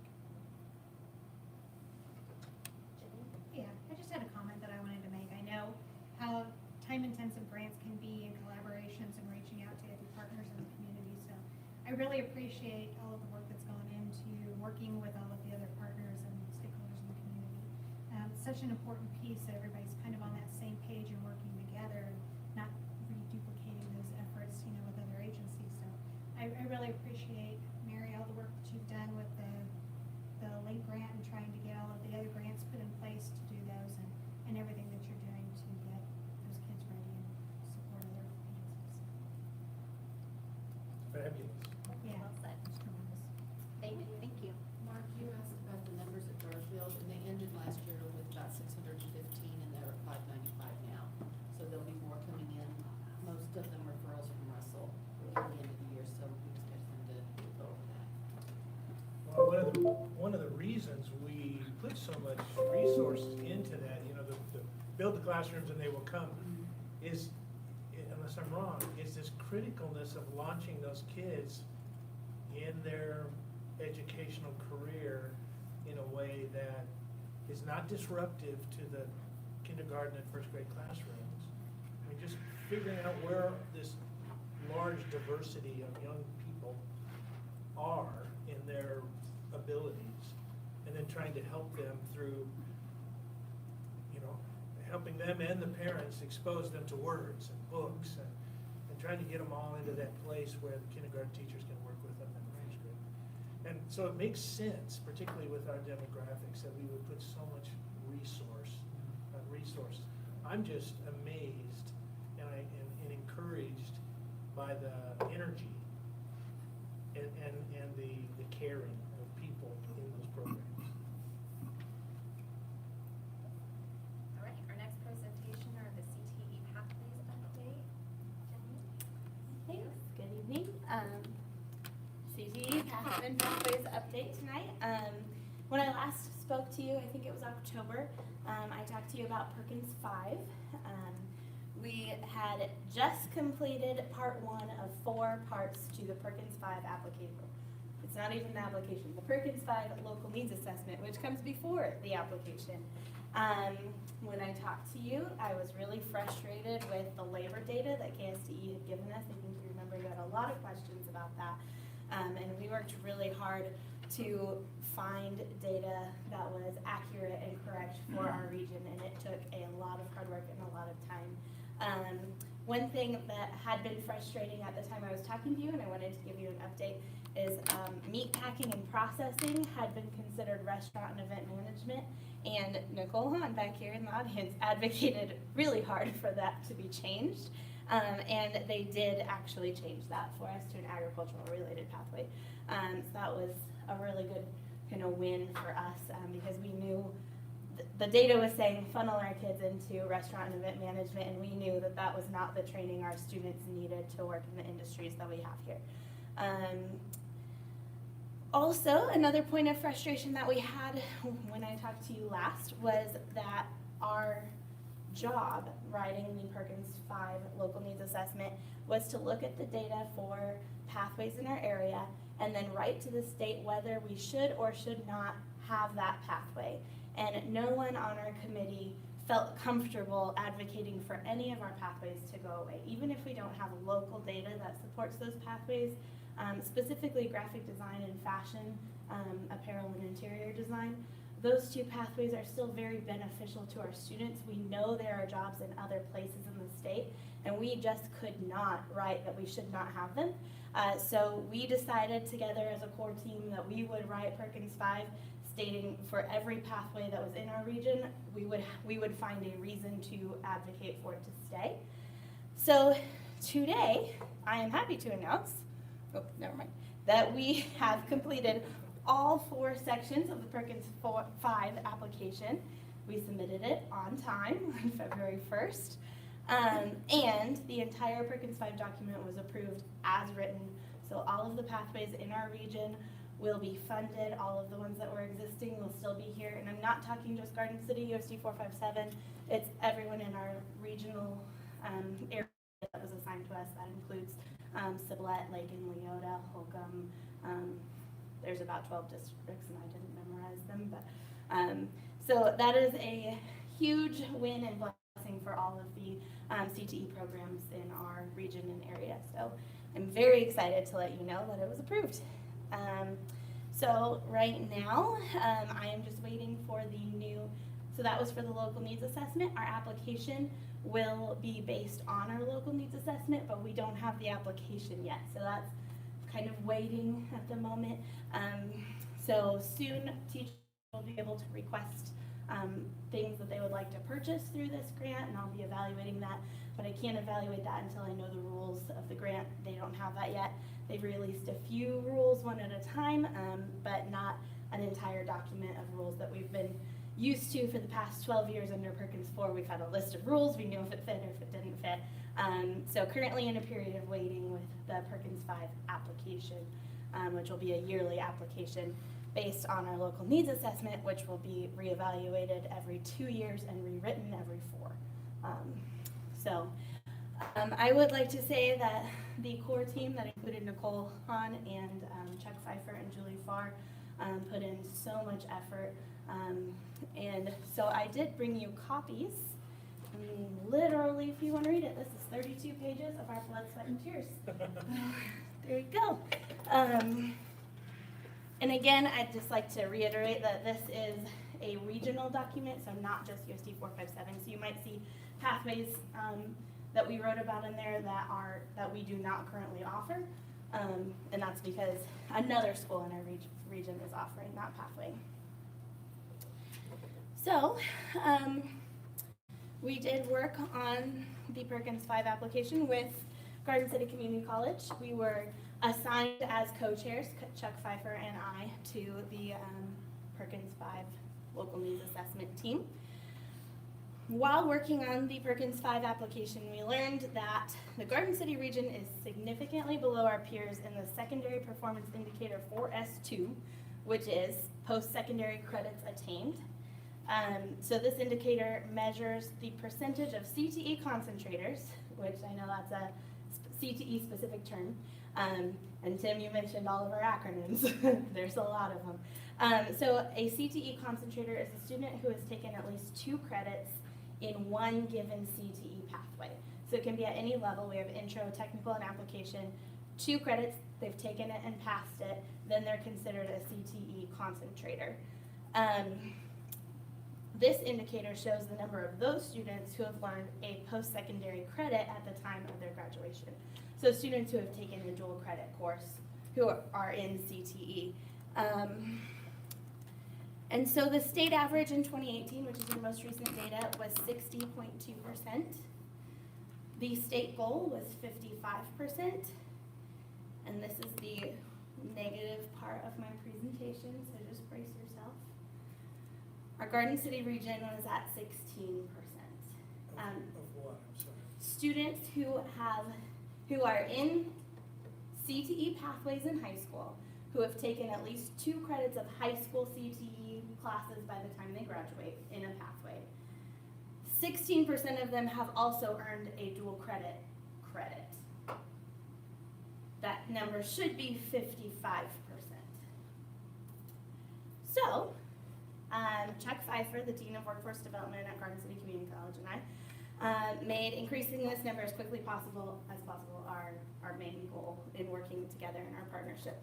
Yeah, I just had a comment that I wanted to make. I know how time-intensive grants can be in collaborations and reaching out to other partners in the community, so I really appreciate all of the work that's gone into working with all of the other partners and stakeholders in the community. It's such an important piece that everybody's kind of on that same page and working together and not reduplicating those efforts, with other agencies. So I really appreciate, Mary, all the work that you've done with the link grant and trying to get all of the other grants put in place to do those and everything that you're doing to get those kids ready and support other agencies. Fabulous. Yeah. Well said. It's tremendous. Thank you. Mark, you asked about the numbers at Garfield, and they ended last year with about 615, and they're at 595 now. So there'll be more coming in. Most of them referrals from Russell at the end of the year, so we expect them to go over that. Well, one of the reasons we put so much resources into that, the build the classrooms and they will come, is, unless I'm wrong, is this criticalness of launching those kids in their educational career in a way that is not disruptive to the kindergarten and first grade classrooms. I mean, just figuring out where this large diversity of young people are in their abilities, and then trying to help them through, helping them and the parents expose them to words and books and trying to get them all into that place where the kindergarten teachers can work with them in the first grade. And so it makes sense, particularly with our demographics, that we would put so much resources. I'm just amazed and encouraged by the energy and the caring of people in those programs. All right, our next presentation are the CTE Pathways update. Jenny? Thanks, good evening. CTE Pathways update tonight. When I last spoke to you, I think it was October, I talked to you about Perkins 5. We had just completed part 1 of 4 parts to the Perkins 5 application. It's not even the application, the Perkins 5 local needs assessment, which comes before the application. When I talked to you, I was really frustrated with the labor data that KSTE had given us. I think you remember you had a lot of questions about that. And we worked really hard to find data that was accurate and correct for our region, and it took a lot of hard work and a lot of time. One thing that had been frustrating at the time I was talking to you, and I wanted to give you an update, is meat packing and processing had been considered restaurant and event management, and Nicole Hahn back here in the audience advocated really hard for that to be changed. And they did actually change that for us to an agricultural related pathway. So that was a really good win for us, because we knew the data was saying funnel our kids into restaurant and event management, and we knew that that was not the training our students needed to work in the industries that we have here. Also, another point of frustration that we had when I talked to you last was that our job writing the Perkins 5 local needs assessment was to look at the data for pathways in our area and then write to the state whether we should or should not have that pathway. And no one on our committee felt comfortable advocating for any of our pathways to go away, even if we don't have local data that supports those pathways. Specifically graphic design and fashion, apparel and interior design. Those 2 pathways are still very beneficial to our students. We know there are jobs in other places in the state, and we just could not write that we should not have them. So we decided together as a core team that we would write Perkins 5, stating for every pathway that was in our region, we would find a reason to advocate for it to stay. So today, I am happy to announce that we have completed all 4 sections of the Perkins 5 application. We submitted it on time on February 1st. And the entire Perkins 5 document was approved as written. So all of the pathways in our region will be funded. All of the ones that were existing will still be here. And I'm not talking just Garden City, USD-457. It's everyone in our regional area that was assigned to us. That includes Sublette, Lake and Leota, Holcomb. There's about 12 districts, and I didn't memorize them. But so that is a huge win and blessing for all of the CTE programs in our region and area. So I'm very excited to let you know that it was approved. So right now, I am just waiting for the new, so that was for the local needs assessment. Our application will be based on our local needs assessment, but we don't have the application yet. So that's kind of waiting at the moment. So soon teachers will be able to request things that they would like to purchase through this grant, and I'll be evaluating that, but I can't evaluate that until I know the rules of the grant. They don't have that yet. They've released a few rules one at a time, but not an entire document of rules that we've been used to for the past 12 years under Perkins 4. We've had a list of rules. We knew if it fit or if it didn't fit. So currently in a period of waiting with the Perkins 5 application, which will be a yearly application based on our local needs assessment, which will be reevaluated every 2 years and rewritten every 4. I would like to say that the core team that included Nicole Hahn and Chuck Pfeiffer and Julie Farr put in so much effort. And so I did bring you copies. I mean, literally, if you want to read it, this is 32 pages of our blood, sweat, and tears. There you go. And again, I'd just like to reiterate that this is a regional document, so not just USD-457. So you might see pathways that we wrote about in there that we do not currently offer, and that's because another school in our region is offering that pathway. So we did work on the Perkins 5 application with Garden City Community College. We were assigned as co-chairs, Chuck Pfeiffer and I, to the Perkins 5 local needs assessment team. While working on the Perkins 5 application, we learned that the Garden City region is significantly below our peers in the secondary performance indicator 4S2, which is post-secondary credits attained. So this indicator measures the percentage of CTE concentrators, which I know that's a CTE specific term. And Tim, you mentioned all of our acronyms. There's a lot of them. So a CTE concentrator is a student who has taken at least 2 credits in one given CTE pathway. So it can be at any level. We have intro, technical, and application. 2 credits, they've taken it and passed it, then they're considered a CTE concentrator. This indicator shows the number of those students who have learned a post-secondary credit at the time of their graduation. So students who have taken a dual credit course who are in CTE. And so the state average in 2018, which is the most recent data, was 60.2%. The state goal was 55%. And this is the negative part of my presentation, so just brace yourself. Our Garden City region was at 16%. Of what? I'm sorry. Students who are in CTE pathways in high school, who have taken at least 2 credits of high school CTE classes by the time they graduate in a pathway. 16% of them have also earned a dual credit. That number should be 55%. So, Chuck Pfeiffer, the Dean of Workforce Development at Garden City Community College, and I made increasing this number as quickly as possible our main goal in working together in our partnership.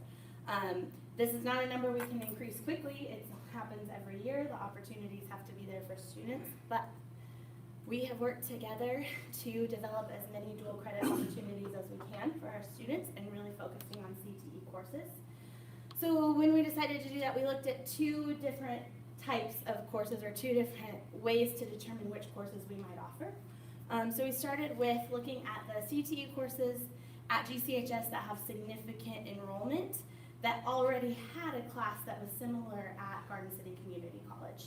This is not a number we can increase quickly. It happens every year. The opportunities have to be there for students, but we have worked together to develop as many dual credit opportunities as we can for our students and really focusing on CTE courses. So when we decided to do that, we looked at 2 different types of courses, or 2 different ways to determine which courses we might offer. So we started with looking at the CTE courses at GCHS that have significant enrollment that already had a class that was similar at Garden City Community College.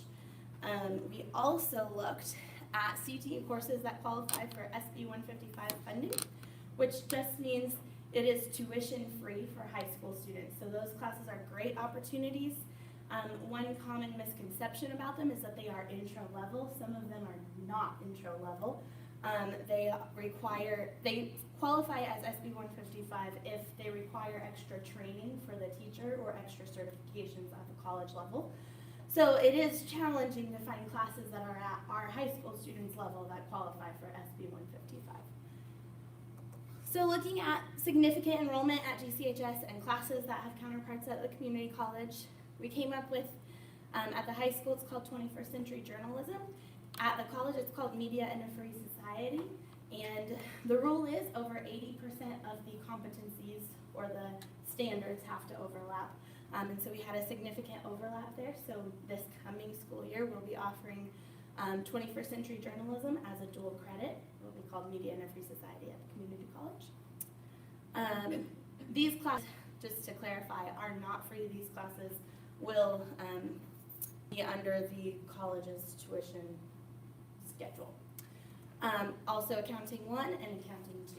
We also looked at CTE courses that qualify for SB 155 funding, which just means it is tuition free for high school students. So those classes are great opportunities. One common misconception about them is that they are intro level. Some of them are not intro level. They qualify as SB 155 if they require extra training for the teacher or extra certifications at the college level. So it is challenging to find classes that are at our high school students level that qualify for SB 155. So looking at significant enrollment at GCHS and classes that have counterparts at the community college, we came up with, at the high school it's called 21st Century Journalism. At the college it's called Media in a Free Society. And the rule is over 80% of the competencies or the standards have to overlap. And so we had a significant overlap there. So this coming school year we'll be offering 21st Century Journalism as a dual credit. It will be called Media in a Free Society at the community college. These classes, just to clarify, are not free. These classes will be under the college's tuition schedule. Also Accounting 1 and Accounting 2.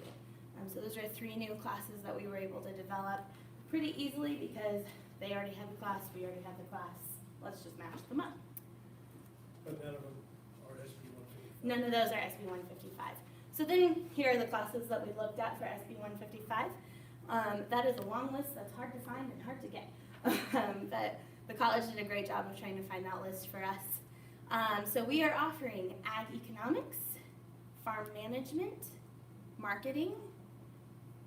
So those are 3 new classes that we were able to develop pretty easily because they already had the class, we already had the class. Let's just match them up. But none of them are SB 155. None of those are SB 155. So then here are the classes that we looked at for SB 155. That is a long list that's hard to find and hard to get. But the college did a great job of trying to find that list for us. So we are offering Ag Economics, Farm Management, Marketing,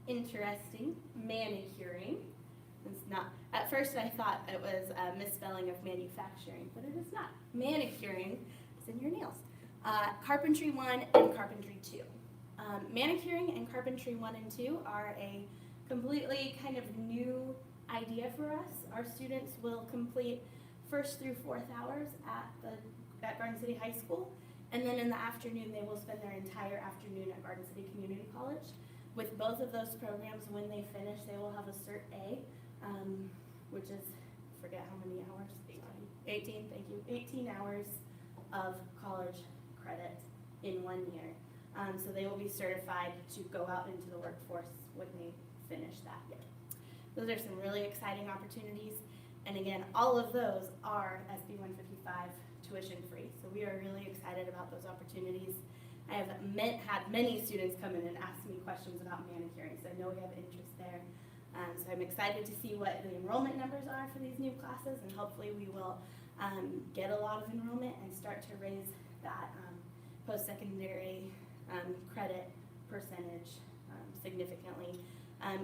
Interesting, Manicuring. It's not. At first I thought it was a misspelling of manufacturing, but it is not. Manicuring is in your nails. Carpentry 1 and Carpentry 2. Manicuring and Carpentry 1 and 2 are a completely kind of new idea for us. Our students will complete 1st through 4th hours at Garden City High School, and then in the afternoon they will spend their entire afternoon at Garden City Community College. With both of those programs, when they finish, they will have a Cert A, which is, forget how many hours? 18, thank you. 18 hours of college credit in 1 year. So they will be certified to go out into the workforce when they finish that year. Those are some really exciting opportunities. And again, all of those are SB 155 tuition free. So we are really excited about those opportunities. I have had many students come in and ask me questions about manicuring, so I know we have interest there. So I'm excited to see what the enrollment numbers are for these new classes, and hopefully we will get a lot of enrollment and start to raise that post-secondary credit percentage significantly.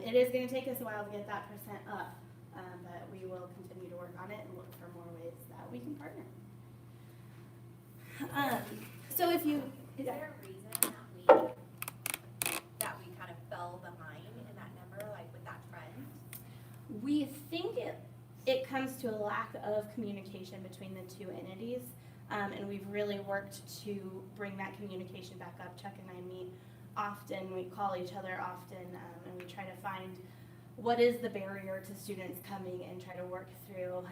It is going to take us a while to get that percent up, but we will continue to work on it and look for more ways that we can partner. So if you... Is there a reason that we kind of fell behind in that number, like with that trend? We think it comes to a lack of communication between the two entities, and we've really worked to bring that communication back up. Chuck and I meet often, we call each other often, and we try to find what is the barrier to students coming and try to work through.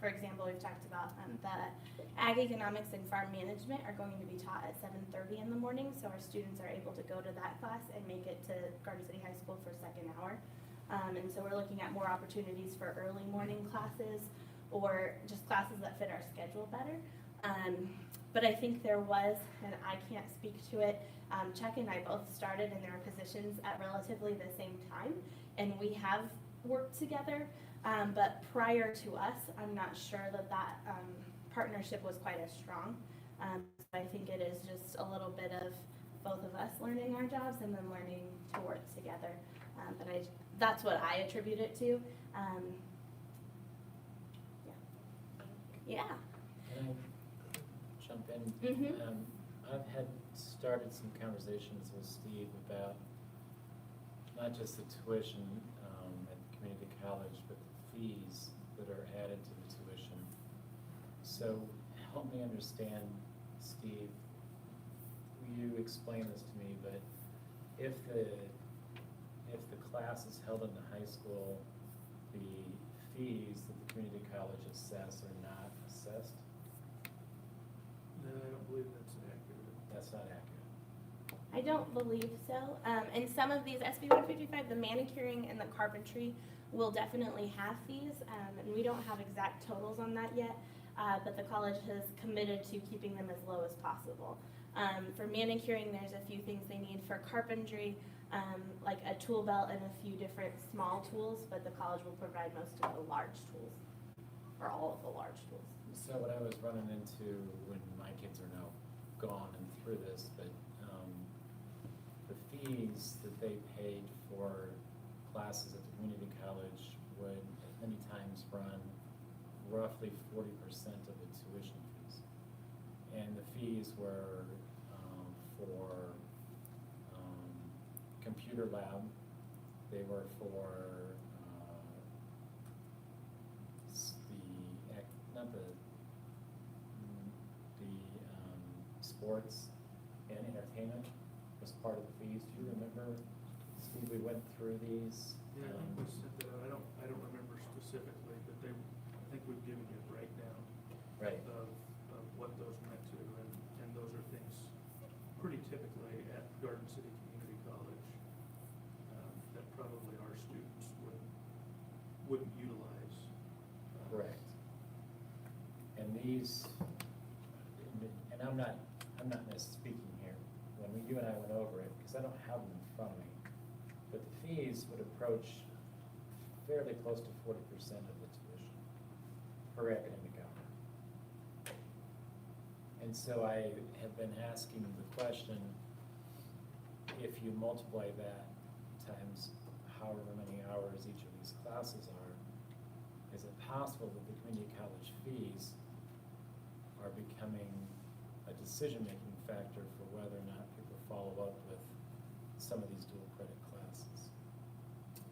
For example, we've talked about the Ag Economics and Farm Management are going to be taught at 7:30 in the morning, so our students are able to go to that class and make it to Garden City High School for second hour. And so we're looking at more opportunities for early morning classes or just classes that fit our schedule better. But I think there was, and I can't speak to it, Chuck and I both started in their positions at relatively the same time, and we have worked together. But prior to us, I'm not sure that partnership was quite as strong. So I think it is just a little bit of both of us learning our jobs and then learning to work together. But that's what I attribute it to. Yeah. Can I jump in? Mm-hmm. I've had started some conversations with Steve about not just the tuition at community college, but the fees that are added to the tuition. So help me understand, Steve, you explain this to me, but if if the class is held in the high school, the fees that the community college assess are not assessed? No, I don't believe that's accurate. That's not accurate. I don't believe so. In some of these, SB 155, the manicuring and the carpentry will definitely have fees, and we don't have exact totals on that yet, but the college has committed to keeping them as low as possible. For manicuring, there's a few things they need. For carpentry, like a tool belt and a few different small tools, but the college will provide most of the large tools, or all of the large tools. So what I was running into when my kids are now gone and through this, but the fees that they paid for classes at the community college would many times run roughly 40% of the tuition fees. And the fees were for computer lab, they were for sports and entertainment was part of the fees. Do you remember, Steve, we went through these? Yeah, I think we sent it out. I don't remember specifically, but I think we've given you a breakdown right. of what those went to, and those are things pretty typically at Garden City Community College that probably our students wouldn't utilize. Correct. And these, and I'm not misspeaking here. When you and I went over it, because I don't have them in front of me, but the fees would approach fairly close to 40% of the tuition per academic hour. And so I have been asking the question, if you multiply that times however many hours each of these classes are, is it possible that the community college fees are becoming a decision-making factor for whether or not people follow up with some of these dual credit classes?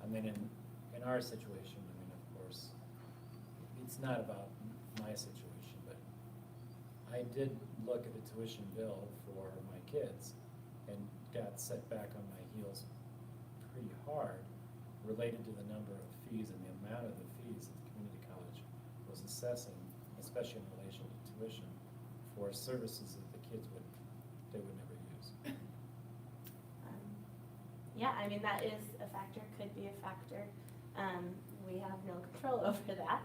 I mean, in our situation, I mean, of course, it's not about my situation, but I did look at the tuition bill for my kids and got set back on my heels pretty hard related to the number of fees and the amount of the fees that the community college was assessing, especially in relation to tuition, for services that the kids would never use. Yeah, I mean, that is a factor, could be a factor. We have no control over that.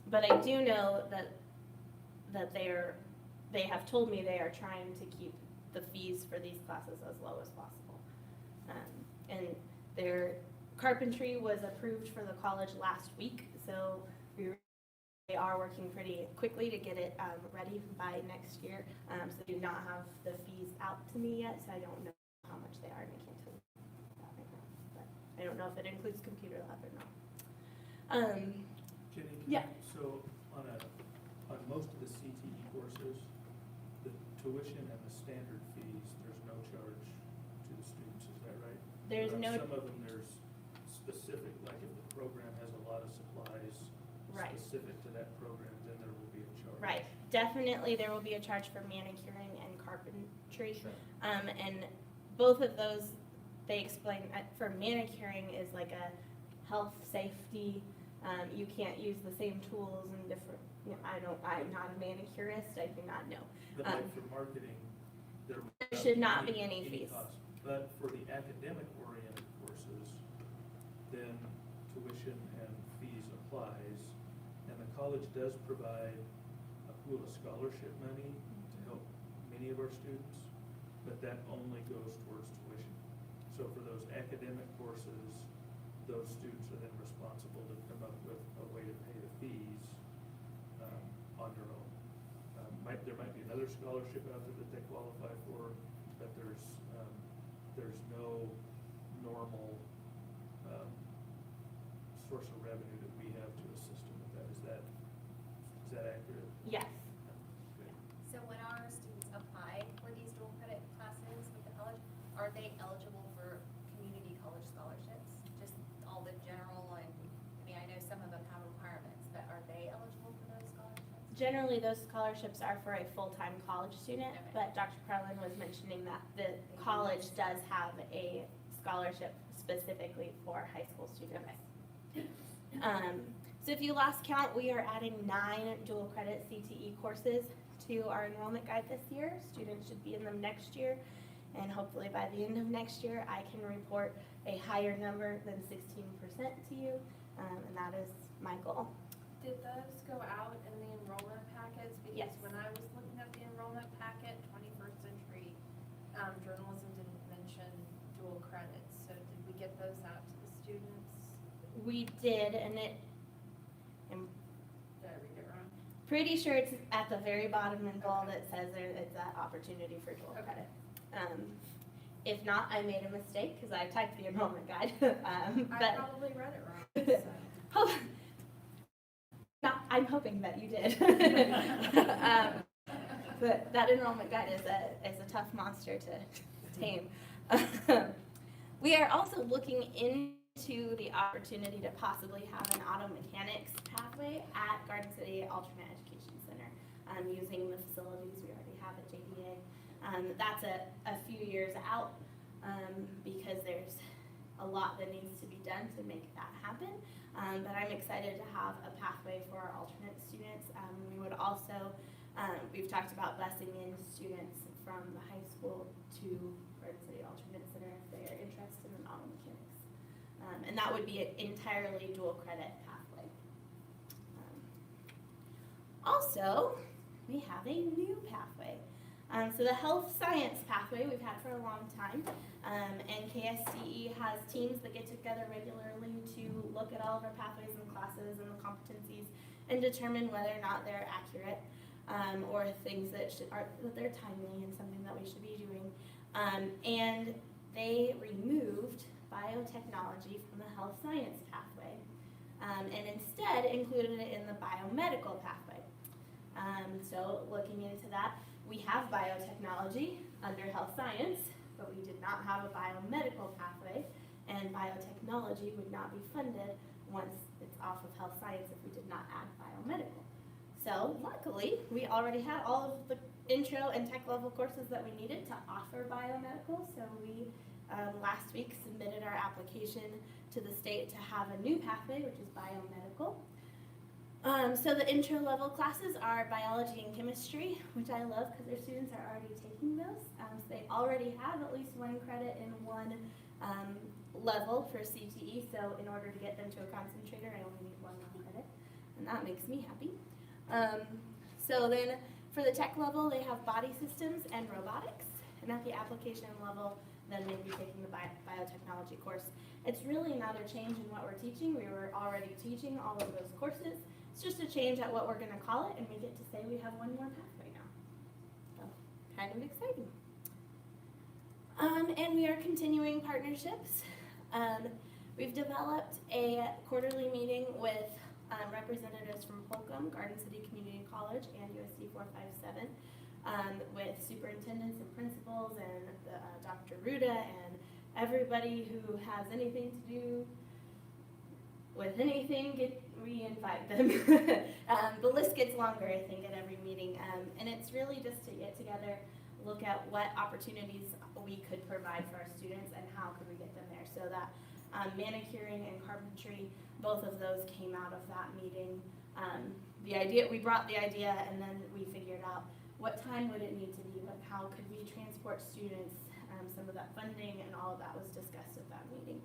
But I do know that they have told me they are trying to keep the fees for these classes as low as possible. And their carpentry was approved for the college last week, so they are working pretty quickly to get it ready by next year. So they do not have the fees out to me yet, so I don't know how much they are, and I can't tell you that right now. But I don't know if it includes computer lab or not. Jenny, yeah. So on most of the CTE courses, the tuition and the standard fees, there's no charge to the students, is that right? There's no. Some of them there's specific, like if the program has a lot of supplies right. specific to that program, then there will be a charge. Right. Definitely there will be a charge for manicuring and carpentry. Sure. And both of those, they explain, for manicuring is like a health, safety, you can't use the same tools and different, I'm not a manicurist, I do not know. But like for marketing, there should not be any fees. cost. But for the academic-oriented courses, then tuition and fees applies. And the college does provide a pool of scholarship money to help many of our students, but that only goes towards tuition. So for those academic courses, those students are then responsible to come up with a way to pay the fees on their own. There might be another scholarship out there that they qualify for, but there's no normal source of revenue that we have to assist them with that. Is that accurate? Yes. Okay. So when our students apply for these dual credit classes with the college, are they eligible for community college scholarships? Just all the general, and I mean, I know some of them have requirements, but are they eligible for those scholarships? Generally, those scholarships are for a full-time college student, Okay. but Dr. Carlin was mentioning that the college does have a scholarship specifically for high school students. So if you lost count, we are adding 9 dual credit CTE courses to our enrollment guide this year. Students should be in them next year, and hopefully by the end of next year, I can report a higher number than 16% to you, and that is my goal. Did those go out in the enrollment packets? Because Yes. when I was looking at the enrollment packet, 21st century journalism didn't mention dual credits. So did we get those out to the students? We did, and Did I read it wrong? pretty sure it's at the very bottom in bold that says it's an opportunity for dual credit. If not, I made a mistake because I typed the enrollment guide. I but probably read it wrong. So. I'm hoping that you did. But that enrollment guide is a tough monster to tame. We are also looking into the opportunity to possibly have an auto mechanics pathway at Garden City Alternate Education Center, using the facilities we already have at JDA. That's a few years out, because there's a lot that needs to be done to make that happen. But I'm excited to have a pathway for our alternate students. We would also, we've talked about busing in students from the high school to Garden City Alternate Center if they are interested in auto mechanics. And that would be an entirely dual credit pathway. Also, we have a new pathway. So the health science pathway we've had for a long time, and KSCE has teams that get together regularly to look at all of our pathways and classes and the competencies and determine whether or not they're accurate, or things that they're timely and something that we should be doing. And they removed biotechnology from the health science pathway, and instead included it in the biomedical pathway. So looking into that, we have biotechnology under health science, but we did not have a biomedical pathway, and biotechnology would not be funded once it's off of health science if we did not add biomedical. So luckily, we already had all of the intro and tech level courses that we needed to offer biomedical, so we last week submitted our application to the state to have a new pathway, which is biomedical. So the intro level classes are biology and chemistry, which I love because their students are already taking those. So they already have at least 1 credit in one level for CTE. So in order to get them to a concentrator, I only need 1 credit, and that makes me happy. So then for the tech level, they have body systems and robotics, and at the application level, then they'd be taking the biotechnology course. It's really not a change in what we're teaching. We were already teaching all of those courses. It's just a change at what we're going to call it, and we get to say we have 1 more pathway now. So, kind of exciting. And we are continuing partnerships. We've developed a quarterly meeting with representatives from Holcomb, Garden City Community College, and USD-457, with superintendents and principals and Dr. Ruda and everybody who has anything to do with anything, we invite them. The list gets longer, I think, at every meeting, and it's really just to get together, look at what opportunities we could provide for our students and how could we get them there. So that manicuring and carpentry, both of those came out of that meeting. We brought the idea, and then we figured out what time would it need to be, how could we transport students, some of that funding, and all of that was discussed at that meeting.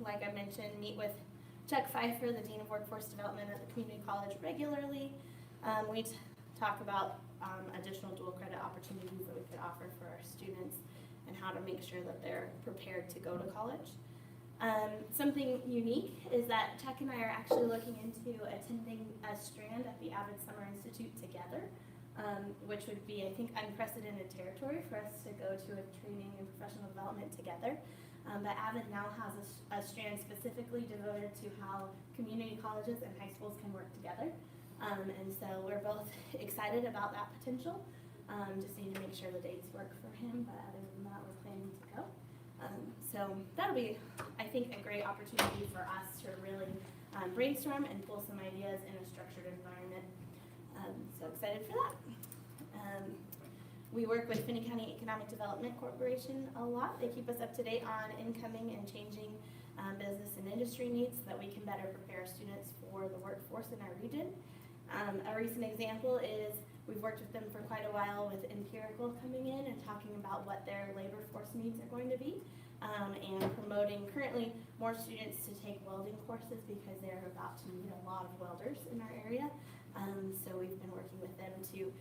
Like I mentioned, meet with Chuck Pfeiffer, the Dean of Workforce Development at the Community College regularly. We talk about additional dual credit opportunities that we could offer for our students and how to make sure that they're prepared to go to college. Something unique is that Chuck and I are actually looking into attending a strand at the Avid Summer Institute together, which would be, I think, unprecedented territory for us to go to a training and professional development together. But Avid now has a strand specifically devoted to how community colleges and high schools can work together. And so we're both excited about that potential. Just need to make sure the dates work for him, but other than that, we're planning to go. So that'll be, I think, a great opportunity for us to really brainstorm and pull some ideas in a structured environment. So excited for that. We work with Finney County Economic Development Corporation a lot. They keep us up to date on incoming and changing business and industry needs so that we can better prepare students for the workforce in our region. A recent example is we've worked with them for quite a while with Empirical coming in and talking about what their labor force needs are going to be, and promoting currently more students to take welding courses because they're about to need a lot of welders in our area. So we've been working with them to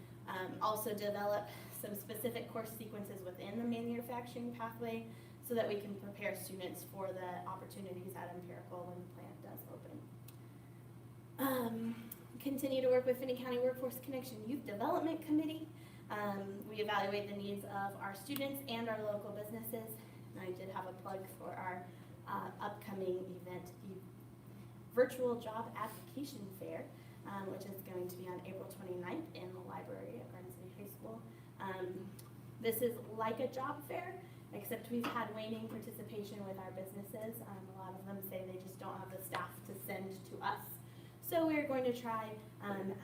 also develop some specific course sequences within the manufacturing pathway so that we can prepare students for the opportunities at Empirical when the plant does open. Continue to work with Finney County Workforce Connection Youth Development Committee. We evaluate the needs of our students and our local businesses. And I did have a plug for our upcoming event, the Virtual Job Application Fair, which is going to be on April 29th in the library at Garden City High School. This is like a job fair, except we've had waning participation with our businesses. A lot of them say they just don't have the staff to send to us. So we're going to try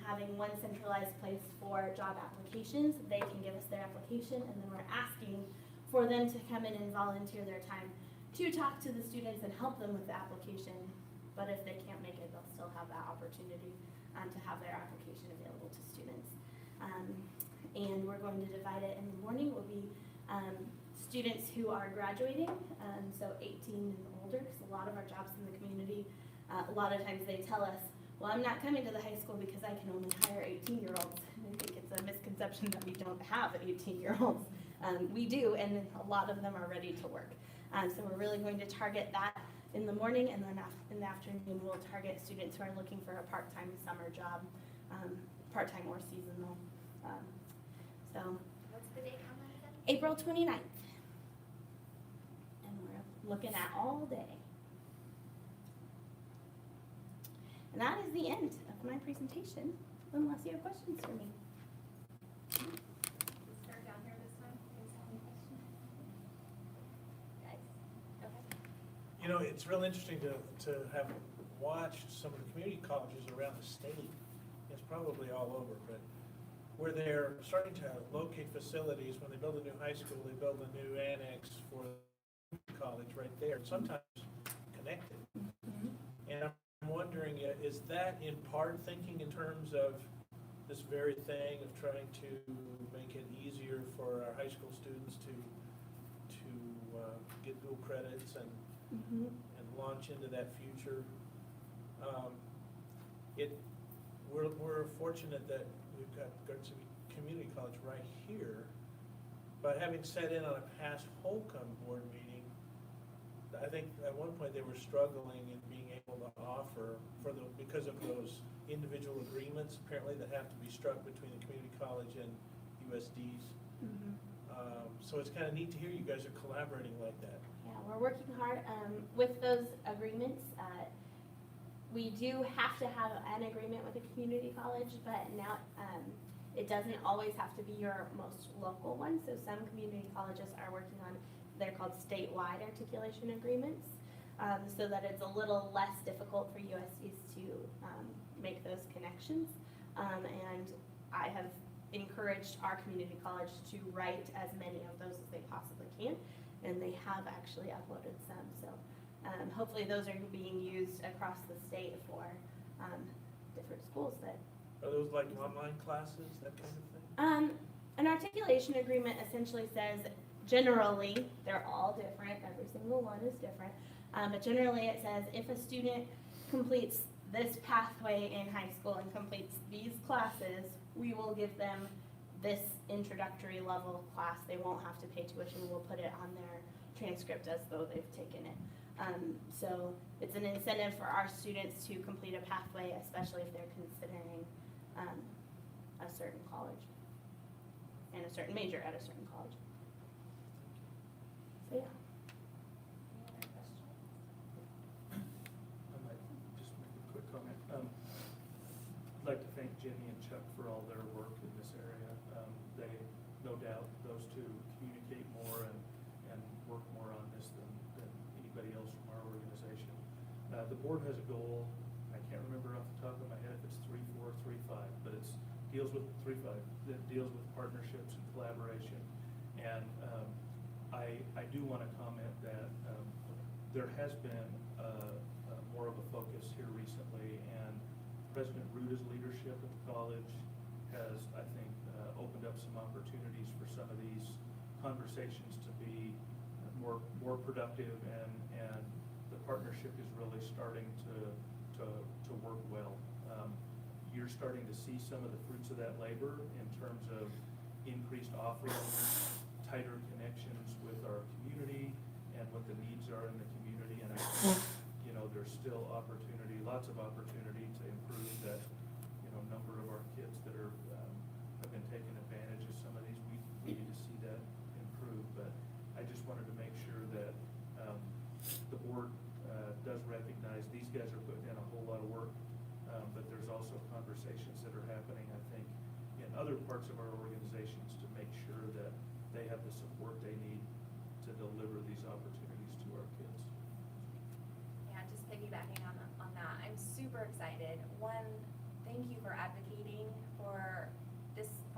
having one centralized place for job applications. They can give us their application, and then we're asking for them to come in and volunteer their time to talk to the students and help them with the application. But if they can't make it, they'll still have that opportunity to have their application available to students. And we're going to divide it. In the morning will be students who are graduating, so 18 and older, because a lot of our jobs in the community, a lot of times they tell us, well, I'm not coming to the high school because I can only hire 18-year-olds. I think it's a misconception that we don't have 18-year-olds. We do, and a lot of them are ready to work. So we're really going to target that in the morning, and then in the afternoon we'll target students who are looking for a part-time summer job, part-time or seasonal. So What's the date on that again? April 29th. And we're looking at all day. And that is the end of my presentation, unless you have questions for me. Start down here this time. Please have any questions? Guys, okay. You know, it's real interesting to have watched some of the community colleges around the state. It's probably all over, but where they're starting to locate facilities. When they build a new high school, they build a new annex for the college right there, sometimes connected. And I'm wondering, is that in part thinking in terms of this very thing of trying to make it easier for our high school students to get dual credits and launch into that future? We're fortunate that we've got Garden City Community College right here, but having sat in on a past Holcomb board meeting, I think at one point they were struggling in being able to offer because of those individual agreements apparently that have to be struck between the community college and USDs. So it's kind of neat to hear you guys are collaborating like that. Yeah, we're working hard with those agreements. We do have to have an agreement with a community college, but now it doesn't always have to be your most local one. So some community colleges are working on, they're called statewide articulation agreements, so that it's a little less difficult for USDs to make those connections. And I have encouraged our community college to write as many of those as they possibly can, and they have actually uploaded some. So hopefully those are being used across the state for different schools that. Are those like online classes, that kind of thing? An articulation agreement essentially says, generally, they're all different, every single one is different, but generally it says if a student completes this pathway in high school and completes these classes, we will give them this introductory level class. They won't have to pay tuition. We'll put it on their transcript as though they've taken it. So it's an incentive for our students to complete a pathway, especially if they're considering a certain college and a certain major at a certain college. So yeah. Any other questions? I might just make a quick comment. I'd like to thank Jenny and Chuck for all their work in this area. They, no doubt, those two communicate more and work more on this than anybody else from our organization. The board has a goal, I can't remember off the top of my head if it's 3, 4, 3, 5, but it's deals with 3.5, that deals with partnerships and collaboration. And I do want to comment that there has been more of a focus here recently, and President Ruta's leadership at the college has, I think, opened up some opportunities for some of these conversations to be more productive, and the partnership is really starting to work well. You're starting to see some of the fruits of that labor in terms of increased offerings, tighter connections with our community and what the needs are in the community. And I think, there's still opportunity, lots of opportunity to improve that, number of our kids that have been taking advantage of some of these. We need to see that improve. But I just wanted to make sure that the board does recognize these guys are putting in a whole lot of work. But there's also conversations that are happening, I think, in other parts of our organizations to make sure that they have the support they need to deliver these opportunities to our kids. Yeah, just piggybacking on that, I'm super excited. One, thank you for advocating for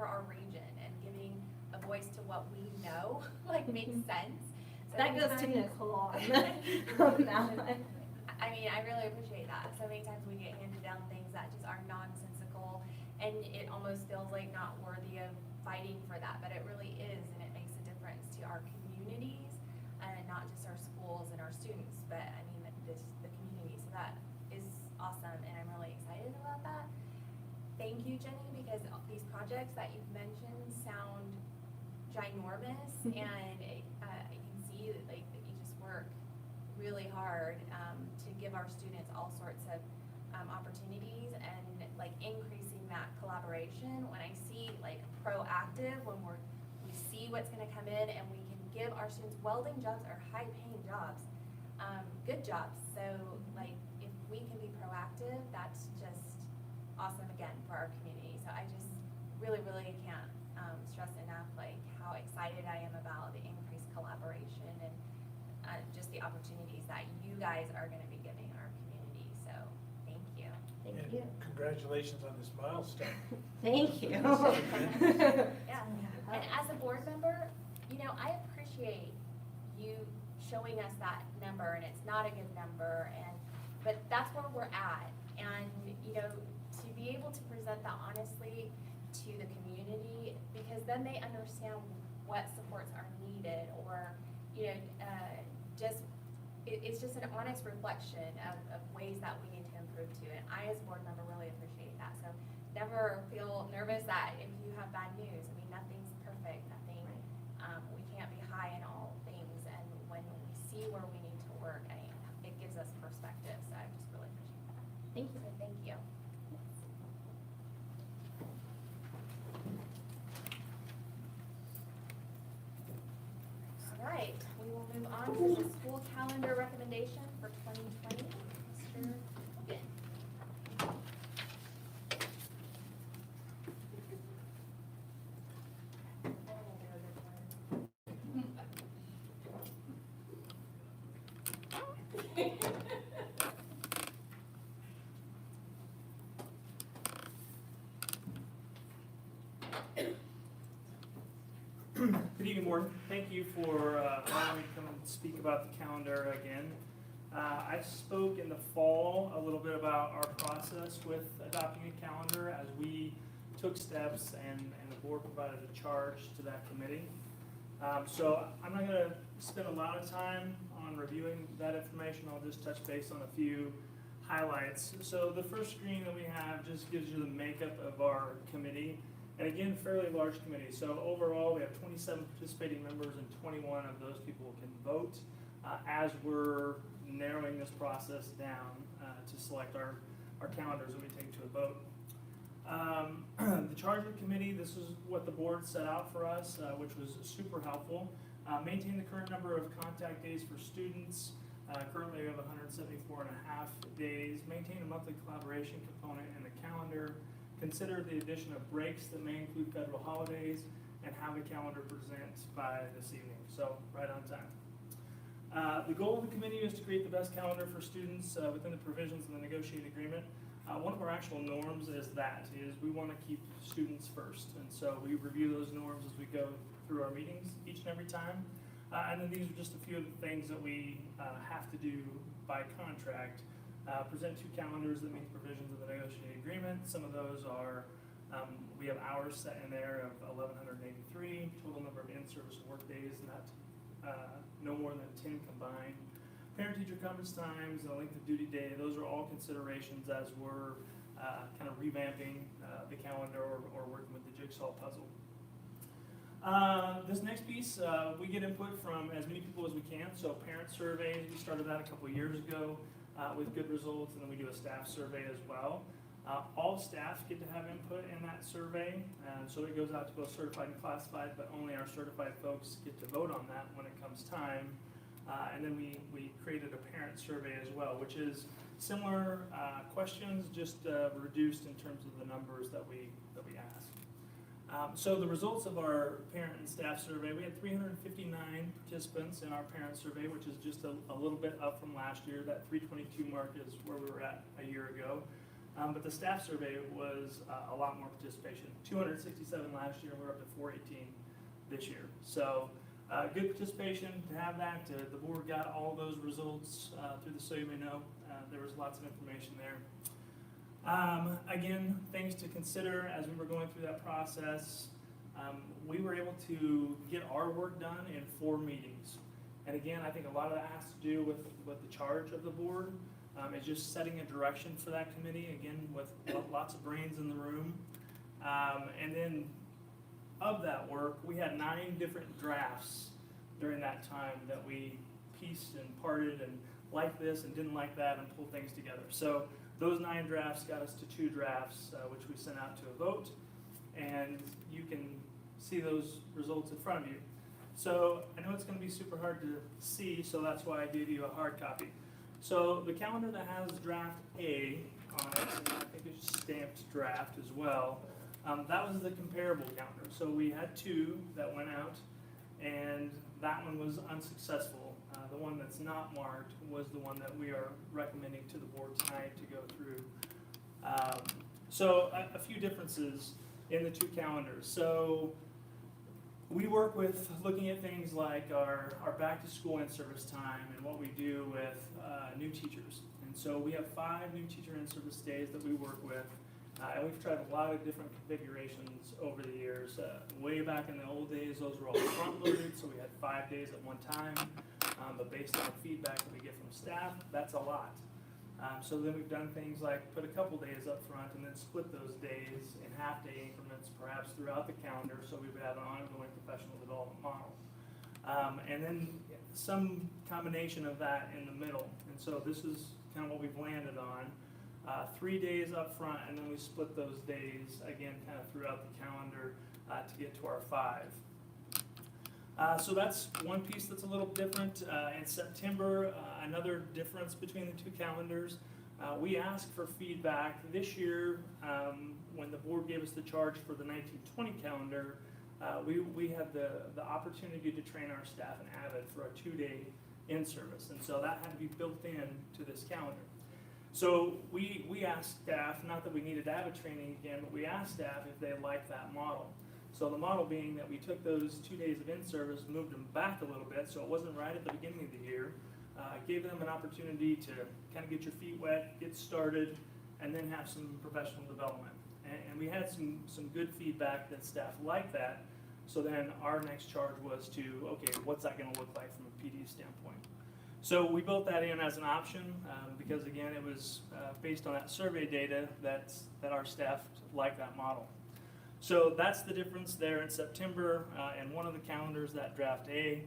our region and giving a voice to what we know, makes sense. So That goes to Nicole on that. I mean, I really appreciate that. So many times we get handed down things that just are nonsensical, and it almost feels like not worthy of fighting for that, but it really is, and it makes a difference to our communities, and not just our schools and our students, but I mean the community. So that is awesome, and I'm really excited about that. Thank you, Jenny, because these projects that you've mentioned sound ginormous, and I can see that that you just work really hard to give our students all sorts of opportunities, and increasing that collaboration. When I see proactive, when we see what's going to come in, and we can give our students welding jobs or high-paying jobs, good jobs. So if we can be proactive, that's just awesome again for our community. So I just really can't stress enough how excited I am about the increased collaboration and just the opportunities that you guys are going to be giving our community. So thank you. And congratulations on this milestone. Thank you. Yeah. And as a board member, I appreciate you showing us that number, and it's not a good number, but that's where we're at. And to be able to present that honestly to the community, because then they understand what supports are needed, or it's just an honest reflection of ways that we need to improve too. And I, as a board member, really appreciate that. So never feel nervous that if you have bad news. I mean, nothing's perfect. Nothing. We can't be high in all things. And when we see where we need to work, it gives us perspective. So I just really appreciate that. Thank you. So thank you. All right, we will move on to the school calendar recommendation for 2020. Mr. Hogan. Good evening, board. Thank you for allowing me to come and speak about the calendar again. I spoke in the fall a little bit about our process with adopting a calendar as we took steps, and the board provided a charge to that committee. So I'm not going to spend a lot of time on reviewing that information. I'll just touch base on a few highlights. So the first screen that we have just gives you the makeup of our committee. And again, fairly large committee. So overall, we have 27 participating members, and 21 of those people can vote as we're narrowing this process down to select our calendars that we take to a vote. The charge of the committee, this is what the board set out for us, which was super helpful. Maintain the current number of contact days for students. Currently, we have 174.5 days. Maintain a monthly collaboration component in the calendar. Consider the addition of breaks that may include federal holidays, and have a calendar present by this evening. So right on time. The goal of the committee is to create the best calendar for students within the provisions of the negotiated agreement. One of our actual norms is we want to keep students first. And so we review those norms as we go through our meetings each and every time. And then these are just a few of the things that we have to do by contract. Present 2 calendars that meet the provisions of the negotiated agreement. Some of those are, we have hours set in there of 1,183, total number of in-service work days, no more than 10 combined. Parent-teacher conference times, the length of duty day, those are all considerations as we're kind of revamping the calendar or working with the jigsaw puzzle. This next piece, we get input from as many people as we can. So parent surveys, we started that a couple of years ago with good results, and then we do a staff survey as well. All staff get to have input in that survey, and so it goes out to both certified and classified, but only our certified folks get to vote on that when it comes time. And then we created a parent survey as well, which is similar questions, just reduced in terms of the numbers that we ask. So the results of our parent and staff survey, we had 359 participants in our parent survey, which is just a little bit up from last year. That 322 mark is where we were at a year ago. But the staff survey was a lot more participation. 267 last year, and we're up to 418 this year. So good participation to have that. The board got all those results through the So You May Know. There was lots of information there. Again, things to consider as we were going through that process. We were able to get our work done in 4 meetings. And again, I think a lot of that has to do with the charge of the board. It's just setting a direction for that committee, again, with lots of brains in the room. And then of that work, we had 9 different drafts during that time that we pieced and parted and liked this and didn't like that and pulled things together. So those 9 drafts got us to 2 drafts, which we sent out to a vote, and you can see those results in front of you. So I know it's going to be super hard to see, so that's why I gave you a hard copy. So the calendar that has draft A on it, and I think it's stamped draft as well, that was the comparable calendar. So we had 2 that went out, and that one was unsuccessful. The one that's not marked was the one that we are recommending to the board tonight to go through. So a few differences in the 2 calendars. So we work with looking at things like our back to school in-service time and what we do with new teachers. And so we have 5 new teacher in-service days that we work with. And we've tried a lot of different configurations over the years. Way back in the old days, those were all front-loaded, so we had 5 days at one time. But based on feedback that we get from staff, that's a lot. So then we've done things like put a couple days up front and then split those days in half-day increments, perhaps throughout the calendar, so we would have an ongoing professional development model. And then some combination of that in the middle. And so this is kind of what we've landed on. 3 days up front, and then we split those days, again, kind of throughout the calendar to get to our 5. So that's one piece that's a little different. In September, another difference between the 2 calendars. We asked for feedback this year when the board gave us the charge for the 1920 calendar. We had the opportunity to train our staff in Avid for a 2-day in-service, and so that had to be built in to this calendar. So we asked staff, not that we needed Avid training again, but we asked staff if they liked that model. So the model being that we took those 2 days of in-service, moved them back a little bit, so it wasn't right at the beginning of the year, gave them an opportunity to kind of get your feet wet, get started, and then have some professional development. And we had some good feedback that staff liked that. So then our next charge was to, okay, what's that going to look like from a PD standpoint? So we built that in as an option because, again, it was based on that survey data that our staff liked that model. So that's the difference there in September and one of the calendars, that draft A.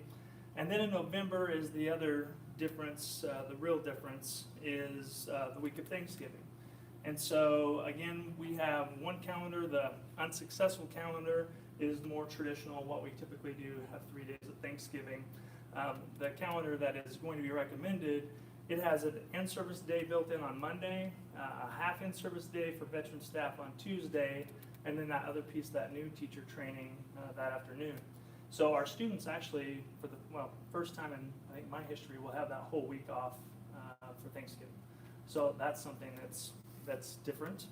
And then in November is the other difference, the real difference is the week of Thanksgiving. And so, again, we have one calendar. The unsuccessful calendar is more traditional, what we typically do, have 3 days of Thanksgiving. The calendar that is going to be recommended, it has an in-service day built in on Monday, a half in-service day for veteran staff on Tuesday, and then that other piece, that new teacher training that afternoon. So our students actually, for the first time in I think my history, will have that whole week off for Thanksgiving. So that's something that's that's different.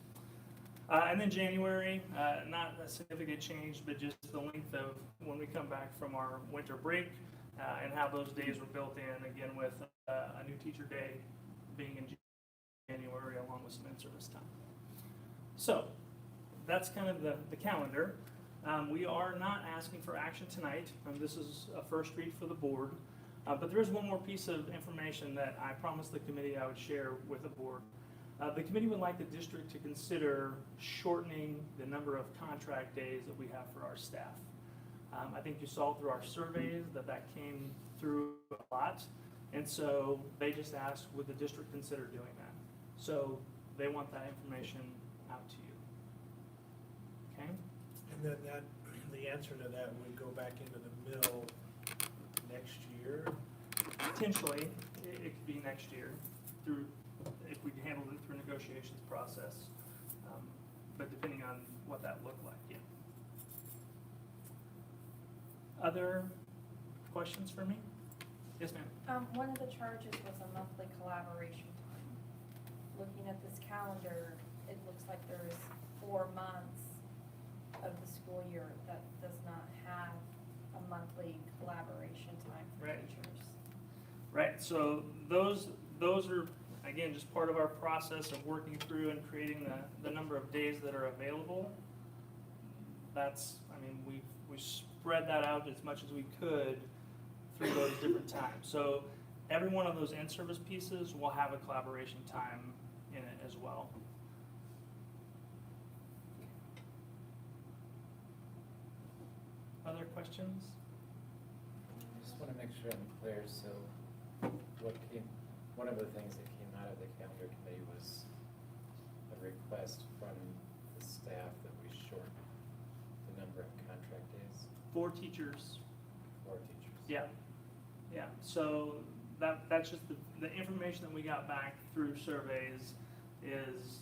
And then January, not a significant change, but just the length of when we come back from our winter break and how those days were built in, again with a new teacher day being in January along with some in-service time. So that's kind of the calendar. We are not asking for action tonight. This is a first read for the board. But there is one more piece of information that I promised the committee I would share with the board. The committee would like the district to consider shortening the number of contract days that we have for our staff. I think you saw through our surveys that came through a lot. And so they just asked, would the district consider doing that? So they want that information out to you. Okay? And then the answer to that would go back into the mill next year? Potentially, it could be next year through, if we handled it through negotiations process, but depending on what that looked like, yeah. Other questions for me? Yes, ma'am. One of the charges was a monthly collaboration time. Looking at this calendar, it looks like there's 4 months of the school year that does not have a monthly collaboration time for Right. teachers. Right, so those are, again, just part of our process of working through and creating the number of days that are available. That's, I mean, we spread that out as much as we could through those different times. So every one of those in-service pieces will have a collaboration time in it as well. Other questions? I just want to make sure I'm clear. So one of the things that came out of the calendar committee was a request from the staff that we shorten the number of contract days. 4 teachers. 4 teachers. Yeah, yeah. So that's just the information that we got back through surveys is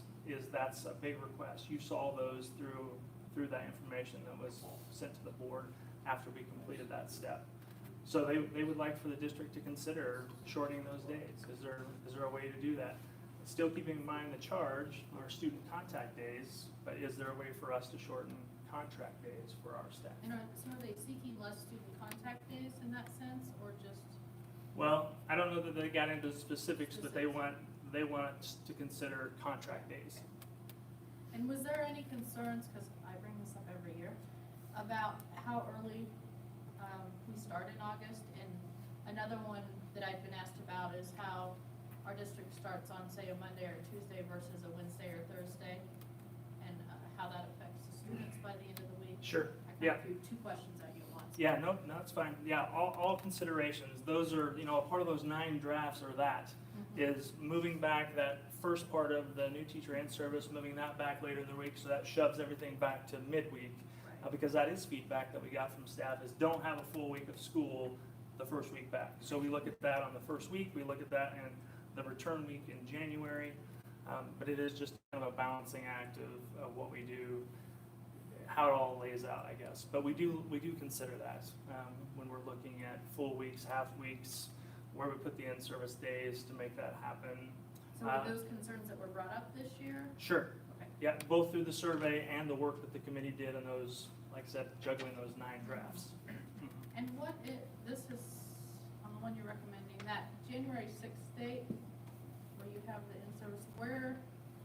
that's a big request. You saw those through that information that was sent to the board after we completed that step. So they would like for the district to consider shortening those days. Is there a way to do that? Still keeping in mind the charge, our student contact days, but is there a way for us to shorten contract days for our staff? And are they seeking less student contact days in that sense, or just? Well, I don't know that they got into specifics, but they want to consider contract days. And was there any concerns, because I bring this up every year, about how early we start in August? And another one that I've been asked about is how our district starts on, say, a Monday or Tuesday versus a Wednesday or Thursday, and how that affects the students by the end of the week. Sure. I Yeah. threw 2 questions at you at once. Yeah, no, it's fine. Yeah, all considerations. Those are, a part of those 9 drafts are that, is moving back that first part of the new teacher in service, moving that back later in the week, so that shoves everything back to midweek. Because that is feedback that we got from staff, is don't have a full week of school the first week back. So we look at that on the first week, we look at that in the return week in January, but it is just kind of a balancing act of what we do, how it all lays out, I guess. But we do consider that when we're looking at full weeks, half weeks, where we put the in-service days to make that happen. So were those concerns that were brought up this year? Sure. Okay. Yeah, both through the survey and the work that the committee did on those, like I said, juggling those 9 drafts. And this is, on the one you're recommending, that January 6th date, where you have the in-service, where,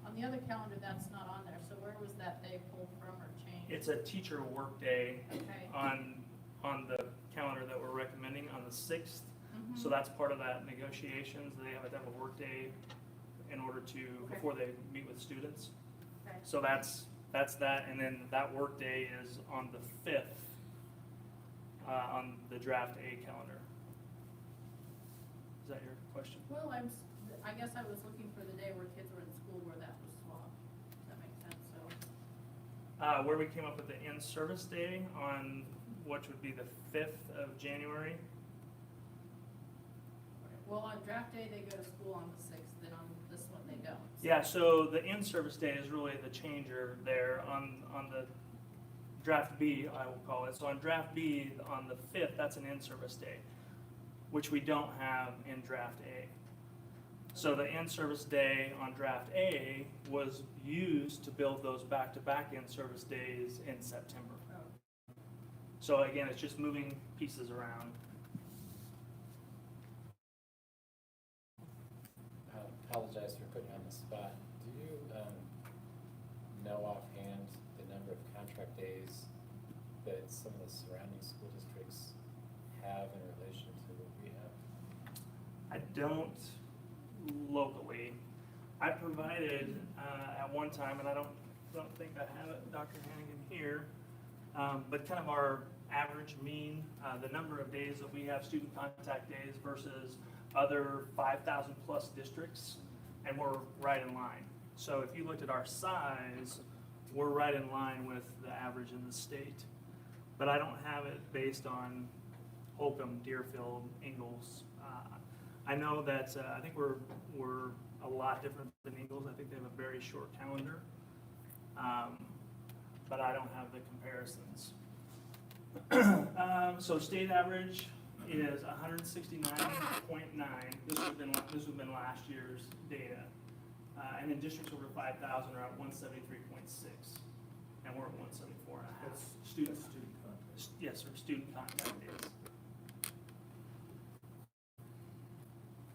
on the other calendar, that's not on there, so where was that day pulled from or changed? It's a teacher work day Okay. on the calendar that we're recommending on the 6th. So that's part of that negotiations. They have to have a work day in order to, before they meet with students. Okay. So that's that, and then that work day is on the 5th on the draft A calendar. Is that your question? Well, I guess I was looking for the day where kids were in school where that was swapped. Does that make sense? So. Where we came up with the in-service day on, which would be the 5th of January. Well, on draft day, they go to school on the 6th, then on this one, they don't. Yeah, so the in-service day is really the changer there on the draft B, I will call it. So on draft B, on the 5th, that's an in-service day, which we don't have in draft A. So the in-service day on draft A was used to build those back-to-back in-service days in September. So again, it's just moving pieces around. I apologize for putting you on the spot. Do you know offhand the number of contract days that some of the surrounding school districts have in relation to what we have? I don't locally. I provided at one time, and I don't think I have it, Dr. Hannigan here, but kind of our average mean, the number of days that we have student contact days versus other 5,000 plus districts, and we're right in line. So if you looked at our size, we're right in line with the average in the state. But I don't have it based on Holcomb, Deerfield, Ingalls. I know that I think we're a lot different than Ingalls. I think they have a very short calendar, but I don't have the comparisons. So state average is 169.9. This would have been last year's data, and then districts over 5,000 are at 173.6, and we're at 174.5. That's student contact. Yes, sir. Student contact days.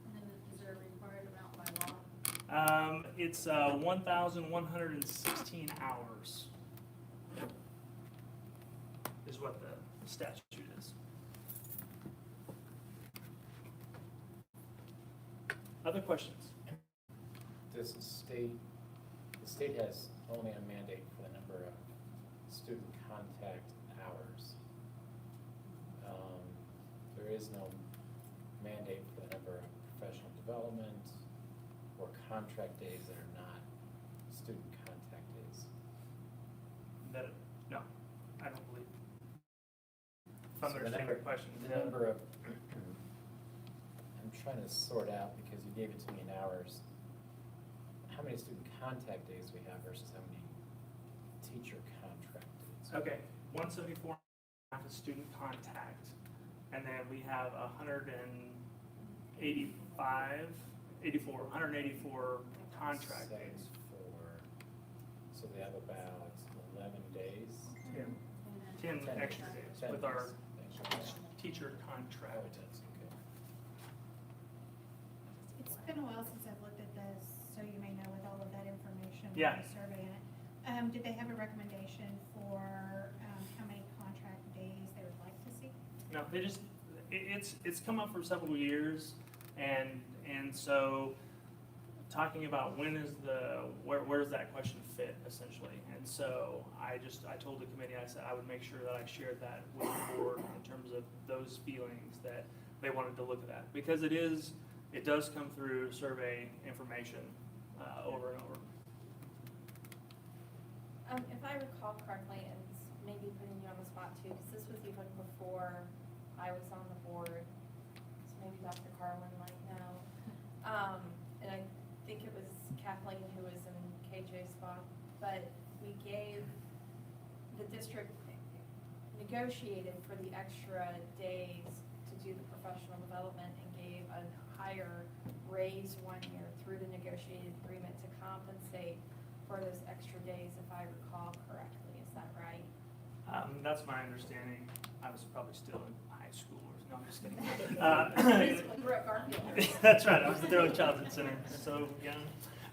And then is there a required amount by law? It's 1,116 hours is what the statute is. Other questions? Does the state has only a mandate for the number of student contact hours. There is no mandate for the number of professional development or contract days that are not student contact days. No, I don't believe. If I'm understanding your question. The number of, I'm trying to sort out, because you gave it to me in hours, how many student contact days we have versus how many teacher contract days. Okay, 174 is student contact, and then we have 184 contract days. So they have about 11 days? 10 extra days with our teacher contract. It's been a while since I've looked at this, so you may know with all of that information. Yeah. The survey in it. Did they have a recommendation for how many contract days they would like to see? No, they just, it's come up for several years, and so talking about when is where does that question fit, essentially. And so I told the committee, I said I would make sure that I shared that with the board in terms of those feelings that they wanted to look at that, because it does come through survey information over and over. If I recall correctly, and it's maybe putting you on the spot too, because this was even before I was on the board, so maybe Dr. Carlin might know. And I think it was Kathleen who was in KJ's spot, but we gave, the district negotiated for the extra days to do the professional development and gave a higher raise 1 year through the negotiated agreement to compensate for those extra days, if I recall correctly. Is that right? That's my understanding. I was probably still in high school, no, I'm just kidding. We're at Garfield. That's right, I was at the Early Childhood Center, so young.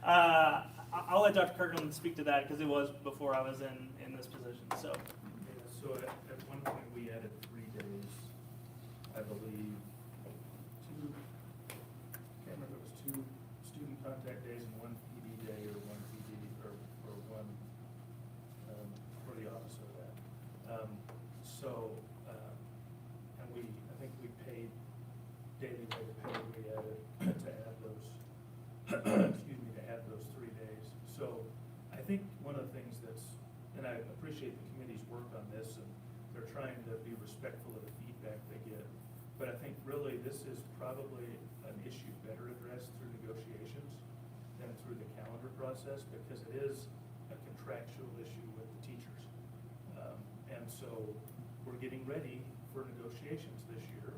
I'll let Dr. Kirkland speak to that, because it was before I was in this position, so. Yeah, so at one point, we added 3 days, I believe, can't remember if it was 2 student contact days and 1 PD day, or 1 PD, or 1 for the opposite of that. And I think we paid daily rate of pay, we added to add those, to add those 3 days. So I think one of the things and I appreciate the committee's work on this, and they're trying to be respectful of the feedback they get. But I think really this is probably an issue better addressed through negotiations than through the calendar process, because it is a contractual issue with the teachers. And so we're getting ready for negotiations this year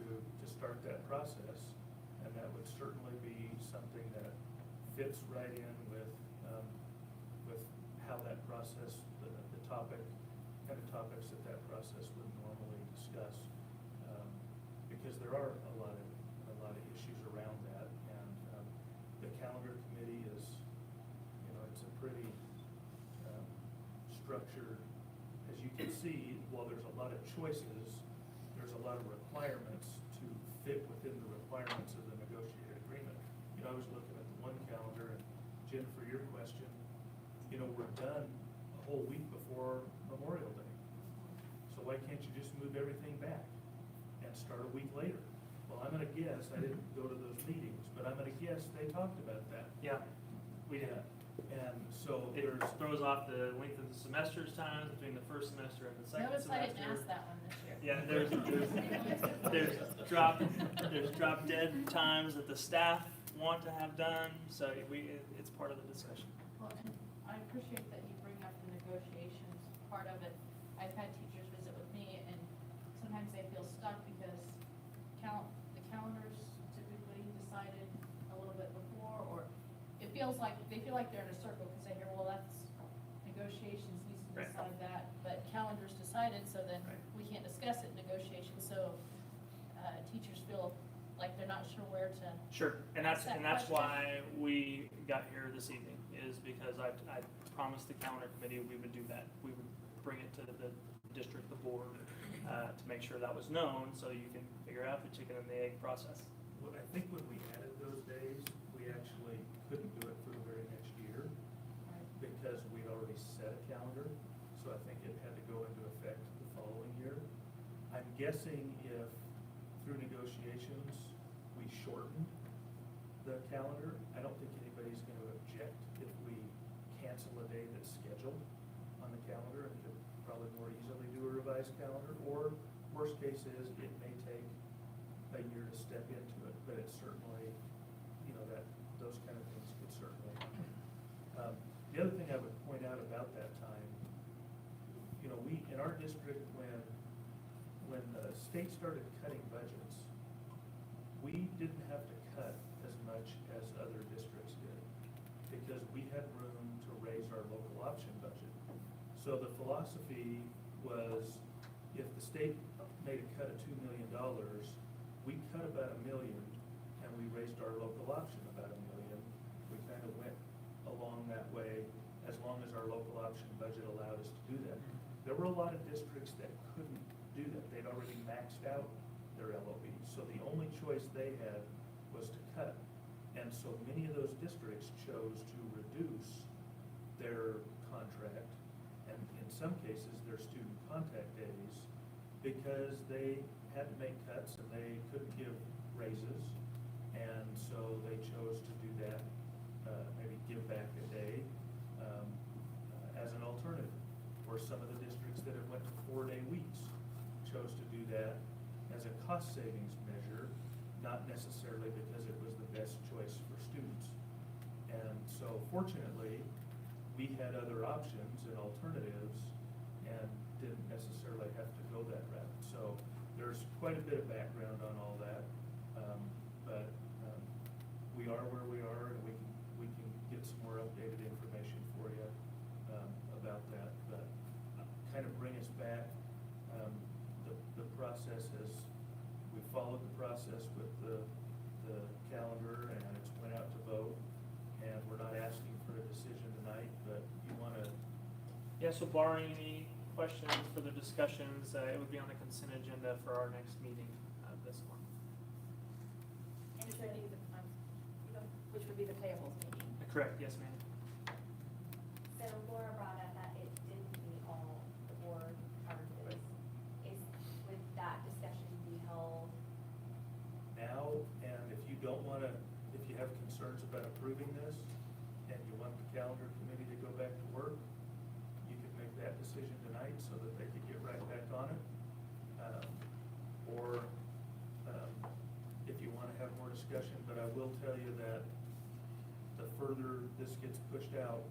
to start that process. And that would certainly be something that fits right in with how that process, the topic, kind of topics that process would normally discuss. Because there are a lot of issues around that, and the calendar committee is, it's a pretty structured, as you can see, while there's a lot of choices, there's a lot of requirements to fit within the requirements of the negotiated agreement. I was looking at the one calendar, and Jennifer, your question, we're done a whole week before Memorial Day. So why can't you just move everything back and start a week later? Well, I'm gonna guess, I didn't go to those meetings, but I'm gonna guess they talked about that. Yeah, we did. And so It there's, throws off the length of the semester's times between the first semester and the second Notice I semester. didn't ask that one this year. Yeah, there's drop dead times that the staff want to have done, so it's part of the discussion. Well, and I appreciate that you bring up the negotiations part of it. I've had teachers visit with me, and sometimes they feel stuck because the calendars typically decided a little bit before, or it feels like, they feel like they're in a circle because they hear, well, that's negotiations needs to Right. decide that, but calendars decided, so then Right. we can't discuss it in negotiations, so teachers feel like they're not sure where to. Sure, and that's Ask that why we got here this evening, is because I promised the calendar committee we would do that. We would bring it to the district, the board, to make sure that was known, so you can figure out the chicken and the egg process. I think when we added those days, we actually couldn't do it for the very next year because we'd already set a calendar, so I think it had to go into effect the following year. I'm guessing if through negotiations, we shortened the calendar, I don't think anybody's gonna object if we cancel a day that's scheduled on the calendar and could probably more easily do a revised calendar, or worst case is it may take a year to step into it, but it's certainly, that those kind of things could certainly happen. The other thing I would point out about that time, we, in our district, when the state started cutting budgets, we didn't have to cut as much as other districts did because we had room to raise our local option budget. So the philosophy was, if the state made a cut of $2 million, we cut about $1 million and we raised our local option about $1 million. We kind of went along that way as long as our local option budget allowed us to do that. There were a lot of districts that couldn't do that. They'd already maxed out their LOBs, so the only choice they had was to cut. And so many of those districts chose to reduce their contract, and in some cases, their student contact days, because they had to make cuts and they couldn't give raises. And so they chose to do that, maybe give back a day as an alternative. Or some of the districts that have went to 4-day weeks chose to do that as a cost savings measure, not necessarily because it was the best choice for students. And so fortunately, we had other options and alternatives and didn't necessarily have to go that route. So there's quite a bit of background on all that, but we are where we are, and we can get some more updated information for you about that. But kind of bring us back, the process is, we followed the process with the calendar, and it's went out to vote, and we're not asking for a decision tonight, but you want to. Yeah, so barring any questions, further discussions, it would be on the consent agenda for our next meeting this month. Which would be the payables meeting. Correct, yes, ma'am. So Laura brought up that it didn't meet all the board charges. Would that discussion be held? Now, and if you don't want to, if you have concerns about approving this, and you want the calendar committee to go back to work, you could make that decision tonight so that they could get right back on it. Or if you want to have more discussion, but I will tell you that the further this gets pushed out,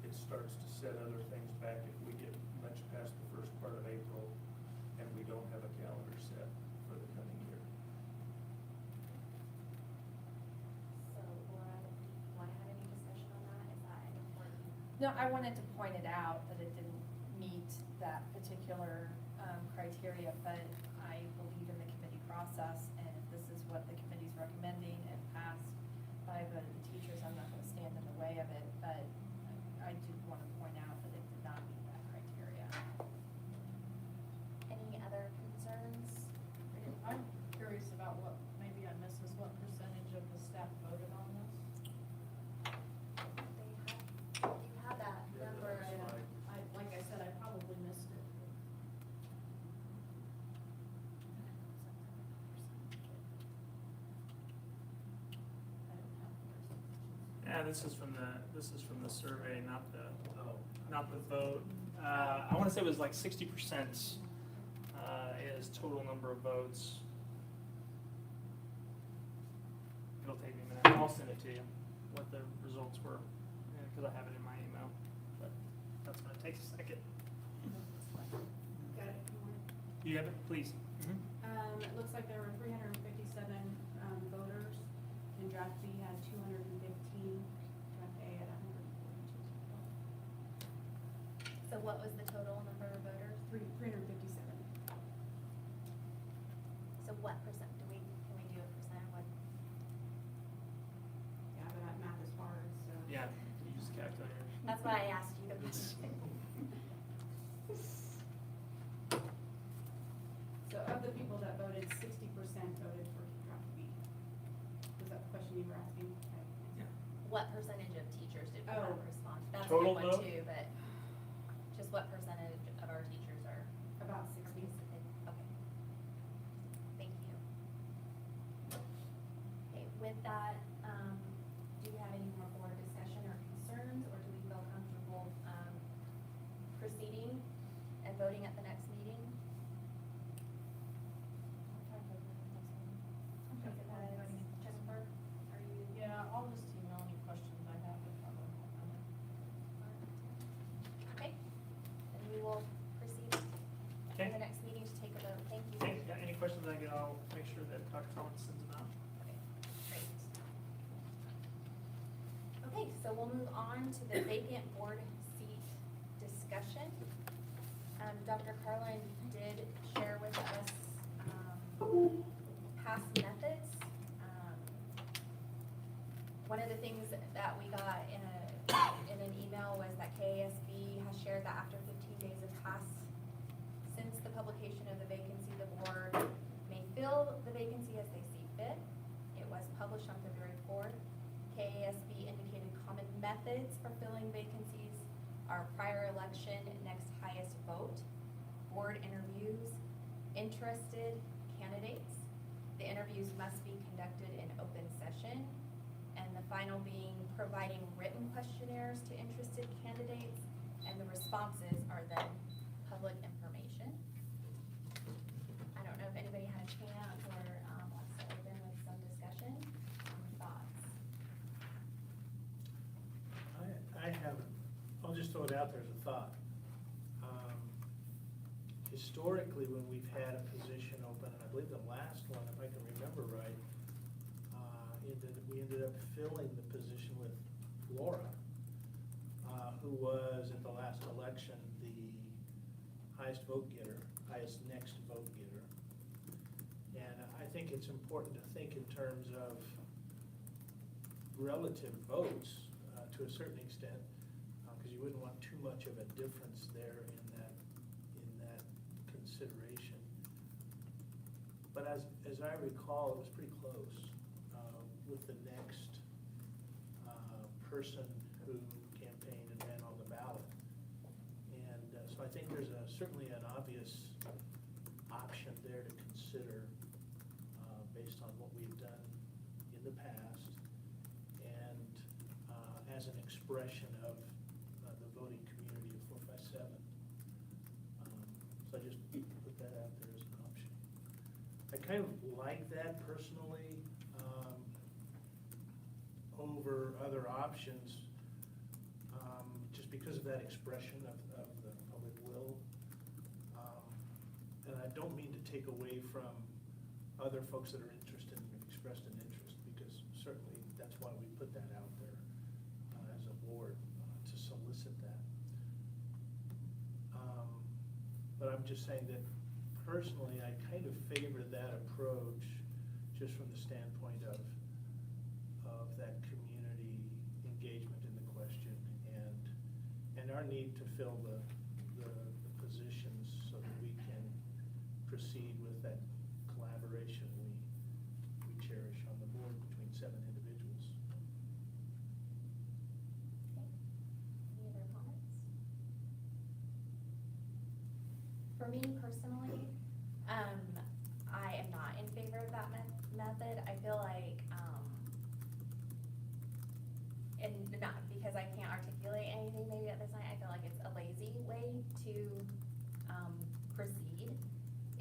it starts to set other things back if we get much past the first part of April and we don't have a calendar set for the coming year. No, I wanted to point it out that it didn't meet that particular criteria, but I believe in the committee process, and if this is what the committee's recommending and passed by the teachers, I'm not gonna stand in the way of it, but I do wanna point out that it did not meet that criteria. Any other concerns? I'm curious about what, maybe I missed this, what percentage of the staff voted on this? You have that Yeah, number. that's right. Like I said, I probably missed it. Yeah, this is from the survey, not the vote. I wanna say it was like 60% is total number of votes. It'll take me a minute, I'll send it to you, what the results were, cause I have it in my email, but that's gonna take a second. Got it. You have it, please? It looks like there were 357 voters, and draft B had 215, draft A had 142. So what was the total number of voters? 357. So what percent, can we do a percent, what? Yeah, but that math is hard, so. Yeah, use the calculator. That's why I asked you the question. So of the people that voted, 60% voted for draft B. Was that the question you were asking? Okay. What percentage of teachers did we Oh. have respond? That's a Total good one vote? too, but just what percentage of our teachers are? About 60. Okay. Thank you. Okay, with that, do you have any more board discussion or concerns, or do we feel comfortable, proceeding and voting at the next meeting? Jennifer, are you? Yeah, I'll just email any questions I have if I don't have them. Okay, then we will proceed Okay. in the next meeting to take a vote. Thank you. Okay, yeah, any questions I get, I'll make sure that Dr. Collins sends them out. Okay, great. Okay, so we'll move on to the vacant board seat discussion. Dr. Carlin did share with us, past methods. One of the things that we got in an email was that KASB has shared that after 15 days have passed since the publication of the vacancy, the board may fill the vacancy as they see fit. It was published on February 4th. KASB indicated common methods for filling vacancies are prior election, next highest vote, board interviews, interested candidates. The interviews must be conducted in open session, and the final being providing written questionnaires to interested candidates, and the responses are then public information. I don't know if anybody had a chance or wants to open with some discussion, thoughts. I haven't, I'll just throw it out there as a thought. Historically, when we've had a position open, and I believe the last one, if I can remember right, we ended up filling the position with Laura, who was at the last election the highest vote getter, highest next vote getter. And I think it's important to think in terms of relative votes to a certain extent, because you wouldn't want too much of a difference there in that consideration. But as I recall, it was pretty close with the next person who campaigned and ran on the ballot. And so I think there's certainly an obvious option there to consider based on what we've done in the past and as an expression of the voting community of 457. So I just put that out there as an option. I kind of like that personally over other options, just because of that expression of the public will. And I don't mean to take away from other folks that are interested and have expressed an interest, because certainly that's why we put that out there as a board, to solicit I'm just saying that personally, I kind of favor that approach just from the standpoint of that community engagement in the question and our need to fill the positions so that we can proceed with that collaboration we cherish on the board between 7 individuals. Okay. Any other comments? For me personally, I am not in favor of that method. I feel like, and not because I can't articulate anything maybe at this time, I feel like it's a lazy way to proceed.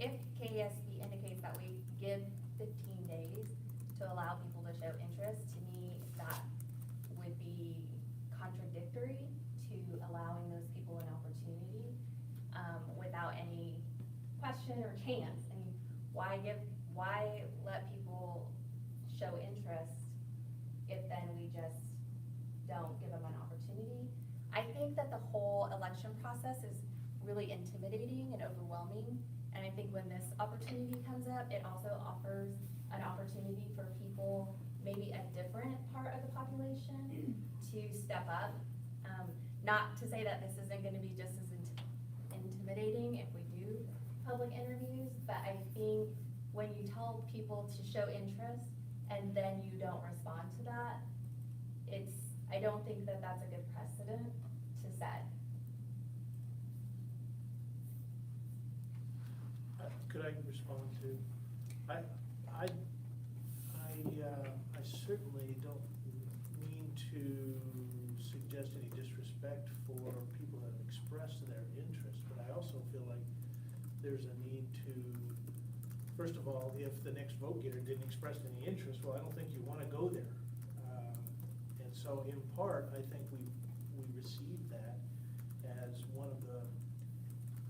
If KSB indicates that we give 15 days to allow people to show interest, to me, that would be contradictory to allowing those people an opportunity without any question or chance. I mean, why let people show interest if then we just don't give them an opportunity? I think that the whole election process is really intimidating and overwhelming. And I think when this opportunity comes up, it also offers an opportunity for people, maybe a different part of the population, to step up. Not to say that this isn't going to be just as intimidating if we do public interviews, but I think when you tell people to show interest and then you don't respond to that, I don't think that that's a good precedent to set. Could I respond to? I certainly don't mean to suggest any disrespect for people that have expressed their interest, but I also feel like there's a need to, first of all, if the next vote getter didn't express any interest, well, I don't think you want to go there. And so in part, I think we received that as one of the,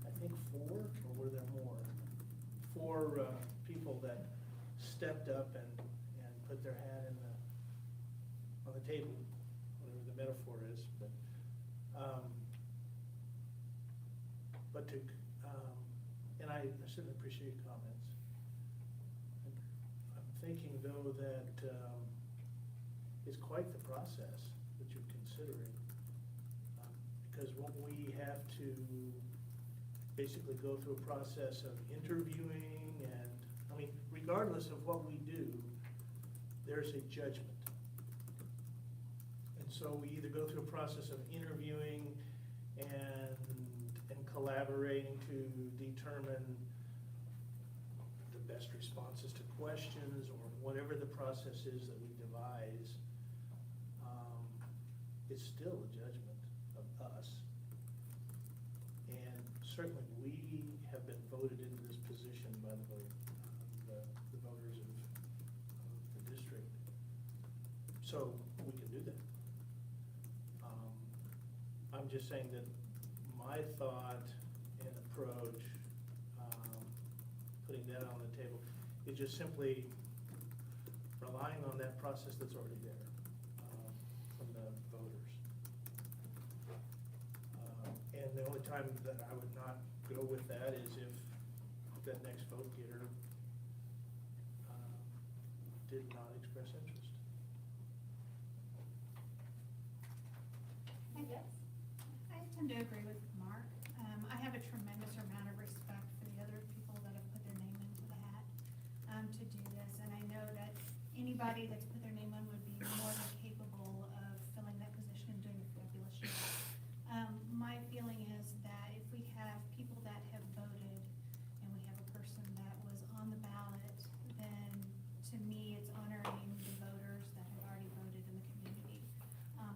I think 4, or were there more? 4 people that stepped up and put their hat on the table, whatever the metaphor is, but to, and I certainly appreciate your comments. I'm thinking though that it's quite the process that you're considering, because won't we have to basically go through a process of interviewing and, I mean, regardless of what we do, there's a judgment. And so we either go through a process of interviewing and collaborating to determine the best responses to questions or whatever the process is that we devise. It's still a judgment of us. And certainly we have been voted into this position by the voters of the district. So we can do that. I'm just saying that my thought and approach, putting that on the table, is just simply relying on that process that's already there from the voters. And the only time that I would not go with that is if that next vote getter did not express interest. Yes. I tend to agree with Mark. I have a tremendous amount of respect for the other people that have put their name into the hat to do this, and I know that anybody that's put their name in would be more than capable of filling that position and doing a fabulous job. My feeling is that if we have people that have voted and we have a person that was on the ballot, then to me it's honoring the voters that have already voted in the community,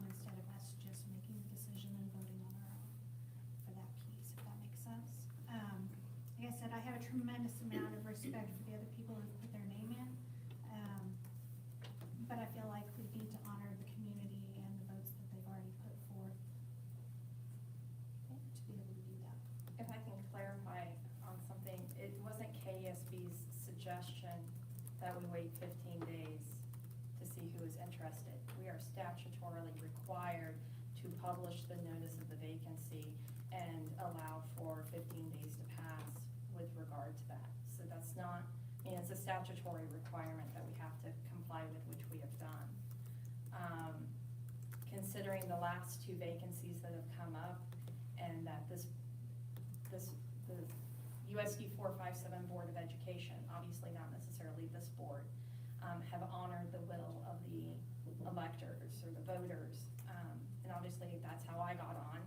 instead of us just making the decision and voting on our own for that piece, if that makes sense. Like I said, I have a tremendous amount of respect for the other people who put their name in, but I feel like we need to honor the community and the votes that they've already put forth to be able to do that. If I can clarify on something, it wasn't KSB's suggestion that we wait 15 days to see who is interested. We are statutorily required to publish the notice of the vacancy and allow for 15 days to pass statutory requirement that we have to comply with, which we have done. Considering the last 2 vacancies that have come up, and that the USD-457 Board of Education, obviously not necessarily this board, have honored the will of the electors or the voters. And obviously, that's how I got on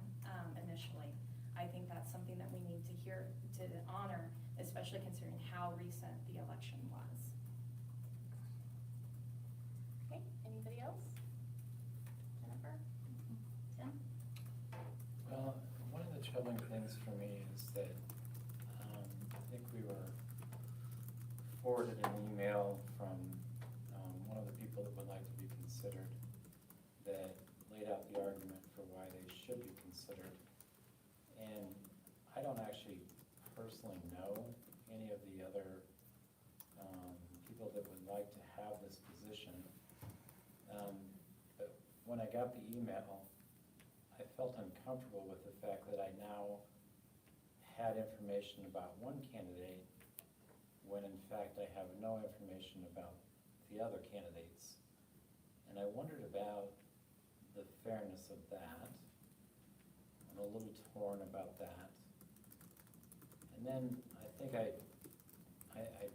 initially. I think that's something that we need to honor, especially considering how recent the election was. Okay, anybody else? Jennifer? Tim? Well, one of the troubling things for me is that I think we were forwarded an email from one of the people that would like to be considered that laid out the argument for why they should be considered. And I don't actually personally know any of the other people that would like to have this position. But when I got the email, I felt uncomfortable with the fact that I now had information about one candidate when in fact I have no information about the other candidates. And I wondered about the fairness of that. I'm a little torn about that. And then I think I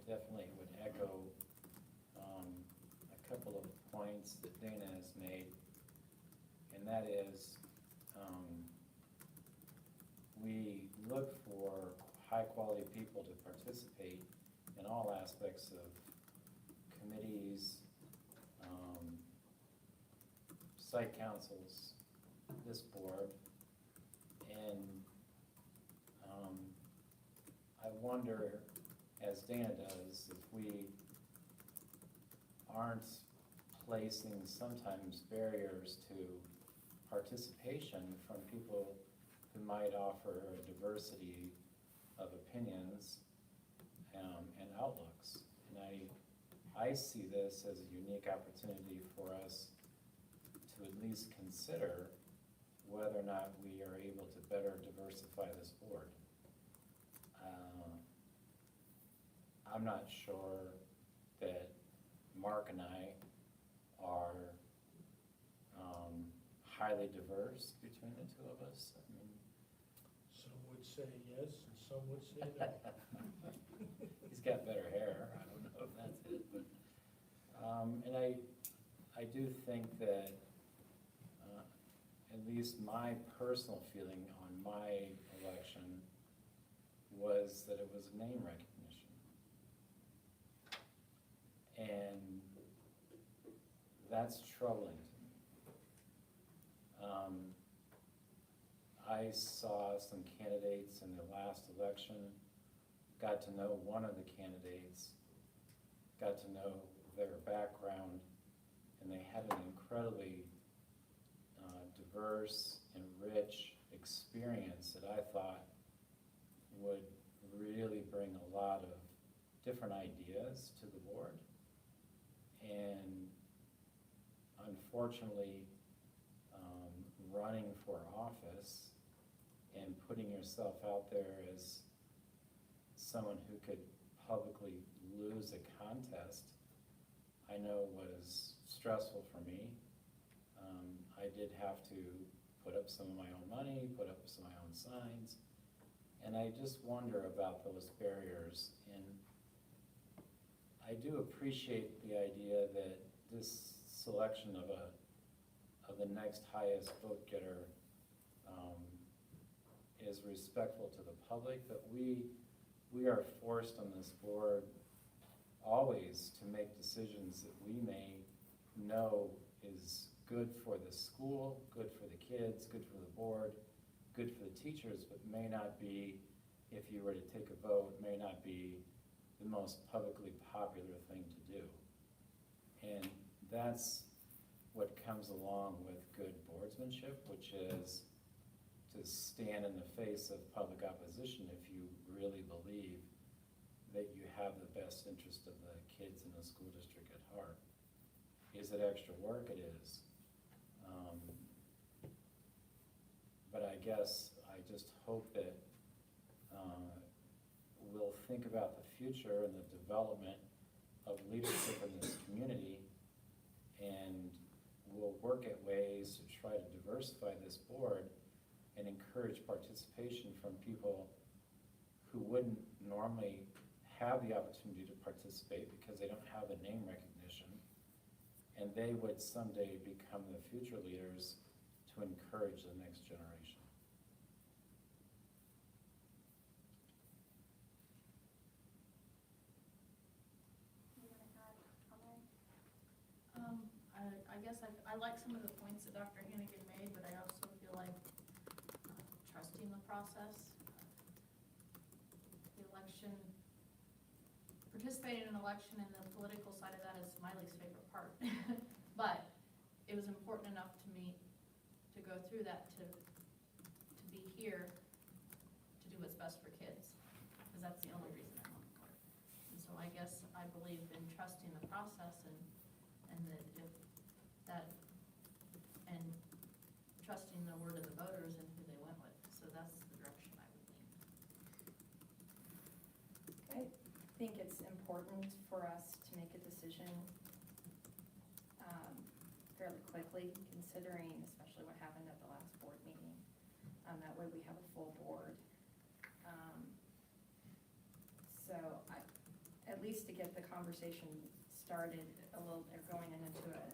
definitely would echo a couple of points that Dana has made, and that is we look for high-quality people to participate in all aspects of committees, site councils, this board, and I wonder, as Dana does, if we aren't placing sometimes barriers to participation from people who might offer a diversity of opinions and outlooks. And I see this as a unique opportunity for us to at least consider whether or not we are able to better diversify this board. I'm not sure that Mark and I are highly diverse between the two of us. I mean, Some would say yes, and some would say no. he's got better hair. I don't know if that's it, but and I do think that at least my personal feeling on my election was that it was name recognition, and that's troubling to me. I saw some candidates in the last election, got to know one of the candidates, got to know their background, and they had an incredibly diverse and rich experience that I thought would really bring a lot of different ideas to the board. And unfortunately, running for office and putting yourself out there as someone who could publicly lose a contest, I know was stressful for me. I did have to put up some of my own money, put up some of my own signs, and I just wonder about those barriers. And I do appreciate the idea that this selection of the next highest vote getter is respectful to the public, but we are forced on this board always to make decisions that we may know is good for the school, good for the kids, good for the board, good for the teachers, but may not be, if you were to take a vote, may not be the most publicly popular thing to do. And that's what comes along with good boardsmanship, which is to stand in the face of public opposition if you really believe that you have the best interest of the kids in the school district at heart. Is it extra work? It is. But I guess I just hope that we'll think about the future and the development of leadership in this community, and we'll work at ways to try to diversify this board and encourage participation from people who wouldn't normally have the opportunity to participate because they don't have the name recognition, and they would someday become the future leaders to encourage the next generation. I guess I like some of the points that Dr. Hannigan made, but I also feel like trusting the process. The election, participating in an election and the political side of that is my least favorite part. But it was important enough to me to go through that, to be here, to do what's best for kids, because that's the only reason I'm on the board. And so I guess I believe in trusting the process and that if that, and trusting the word of the voters and who they went with. So that's the direction I would lean. I think it's important for us to make a decision fairly quickly, considering especially what happened at the last board meeting. That way we have a full board. So at least to get the conversation started a little, or going into a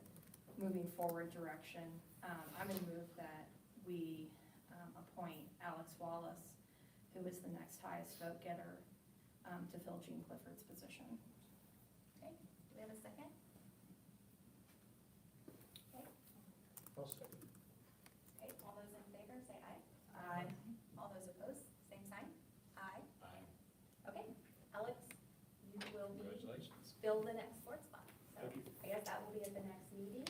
moving forward direction, I'm gonna move that we appoint Alex Wallace, who is the next highest vote getter, to fill Jean Clifford's position. Okay, do we have a second? Okay, I'll second. okay, all those in favor say aye. Aye. All those opposed, same sign? Aye. Aye. Okay, Alex, you will be, Congratulations. fill the next board spot. So Thank you. I guess that will be at the next meeting.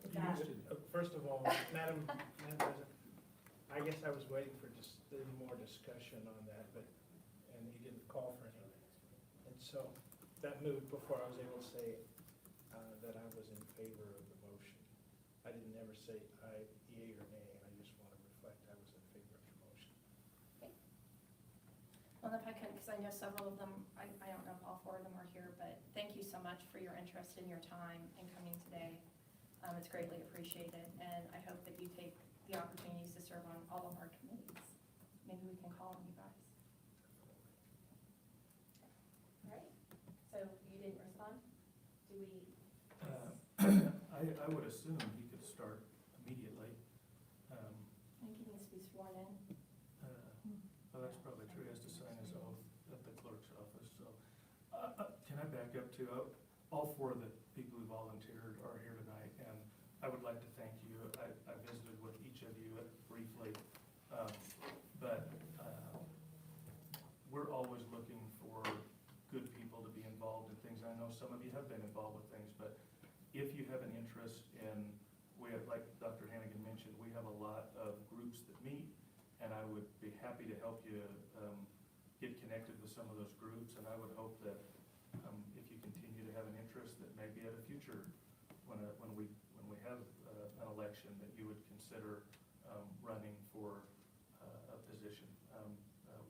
Is You that, used to- First of all, Madam President, I guess I was waiting for just more discussion on that, but, and you didn't call for any. And so that moved before I was able to say that I was in favor of the motion. I didn't ever say aye, yea, or nay, I just want to reflect I was in favor of the motion. Well, if I could, because I know several of them, I don't know if all four of them are here, but thank you so much for your interest and your time in coming today. It's greatly appreciated, and I hope that you take the opportunities to serve on all of our committees. Maybe we can call on you guys. all right, so you didn't respond? Do we, I would assume he could start immediately. I think he needs to be sworn in. Well, that's probably true, he has to sign his oath at the clerk's office, so. Can I back up to, all four of the people who volunteered are here tonight, and I would like to thank you. I visited with each of you briefly, but we're always looking for good people to be involved in things. I know some of you have been involved with things, but if you have an interest in, we have, like Dr. Hannigan mentioned, we have a lot of groups that meet, and I would be happy to help you get connected with some of those groups, and I would hope that if you continue to have an interest, that maybe at a future, when we have an election, that you would consider running for a position.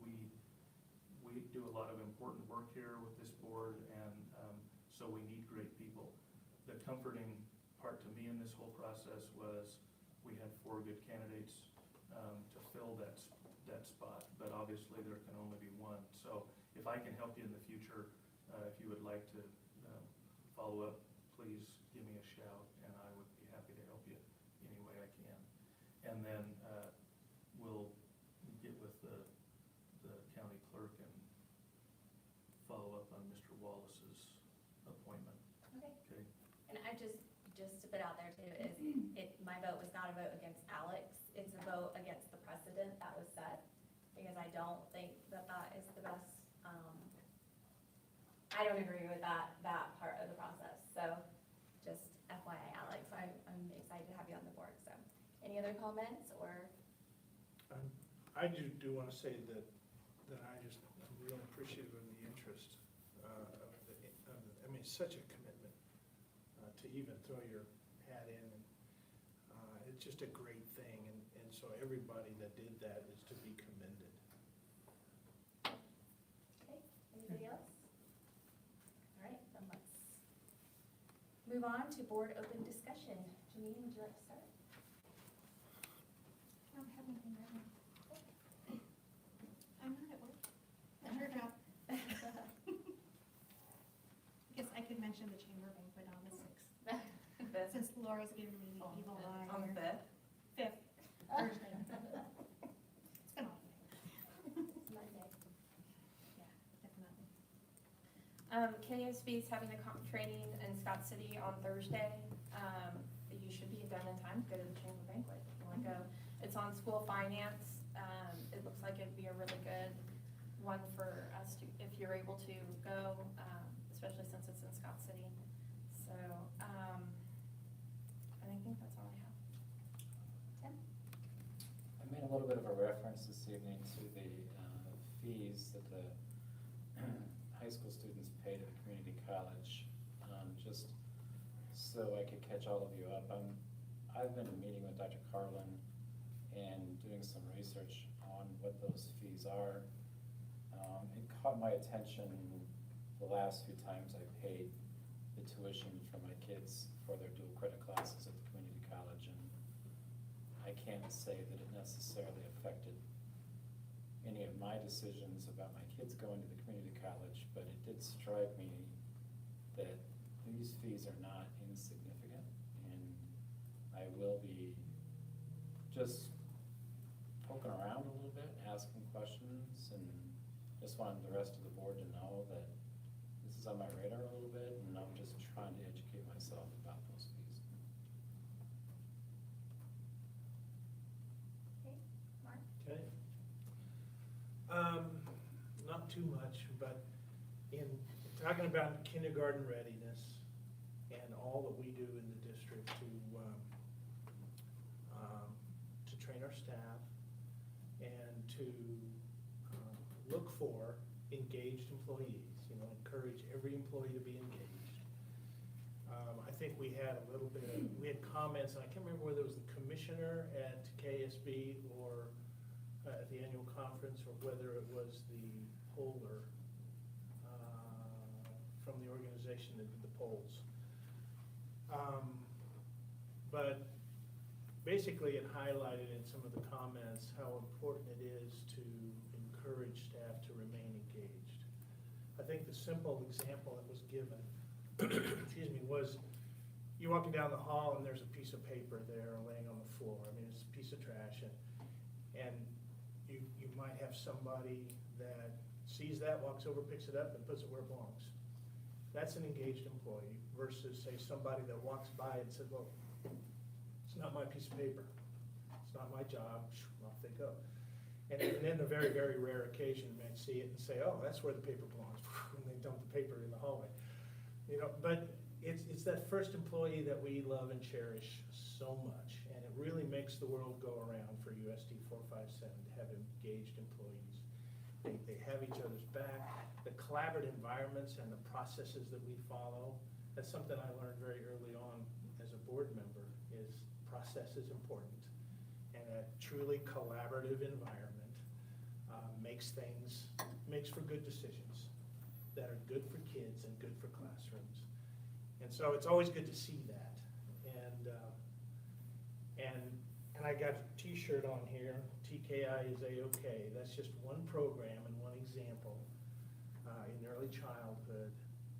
We do a lot of important work here with this board, and so we need great people. The comforting part to me in this whole process was we had 4 good candidates to fill that spot, but obviously there can only be one. So if I can help you in the future, if you would like to follow up, please give me a shout, and I would be happy to help you any way I can. And then we'll get with the county clerk and follow up on Mr. Wallace's appointment. okay. Okay. And I just to put out there too, is my vote was not a vote against Alex, it's a vote against the precedent that was set, because I don't think that is the best, I don't agree with that part of the process, so just FYI, Alex, I'm excited to have you on the board, so. Any other comments, or? I do want to say that I'm really appreciative of the interest I mean, such a commitment to even throw your hat in, and it's just a great thing, and so everybody that did that is to be commended. Okay, anybody else? move on to board open discussion. Janine, would you like to start? I don't have anything right now. I'm not at work. At her job. I guess I could mention the chamber banquet on the 6th, since Laura's giving me the evil eye. On the here. 5th? 5th, Thursday. It's been all day. It's Monday. Yeah, definitely. KSB is having a comp training in Scott City on Thursday. You should be done in time to go to the chamber banquet if you want to go. It's on school finance. It looks like it'd be a really good one for us to, if you're able to go, especially since it's in Scott City. So, and I think that's all I have. Tim? I made a little bit of a reference this evening to the fees that the high school students pay to the community college, just so I could catch all of you up. I've been meeting with Dr. Carlin and doing some research on what those fees are. It caught my attention the last few times I paid the tuition for my kids for their dual credit classes at the community college, and I can't say that it necessarily affected any of my decisions about my kids going to the community college, but it did strike me that these fees are not insignificant, and I will be just poking around a little bit, asking questions, and just wanted the rest of the board to know that this is on my radar a little bit, and I'm just trying to educate myself about those fees. Okay, Mark? Okay. Not too much, but in talking about kindergarten readiness and all that we do in the district to train our staff and to look for engaged employees, encourage every employee to be engaged. I think we had a little bit of, we had comments, and I can't remember whether it was the commissioner at KSB or at the annual conference, or whether it was the poller from the organization that did the polls. But basically it highlighted in some of the comments how important it is to encourage staff to remain engaged. I think the simple example that was given, excuse me, was you're walking down the hall and there's a piece of paper there laying on the floor. I mean, it's a piece of trash, and you might have somebody that sees that, walks over, picks it up, and puts it where it belongs. That's an engaged employee versus, say, somebody that walks by and said, well, it's not my piece of paper. It's not my job. Off they go. And then a very, very rare occasion, you might see it and say, oh, that's where the paper belongs, and they dump the paper in the hallway. But it's that first employee that we love and cherish so much, and it really makes the world go around for USD-457 to have engaged employees. They have each other's back. The collaborative environments and the processes that we follow, that's something I learned very early on as a board member, is process is important. And a truly collaborative environment makes for good decisions that are good for kids and good for classrooms. And so it's always good to see that. And I got a t-shirt on here, TKI is A-OK. That's just one program and one example in early childhood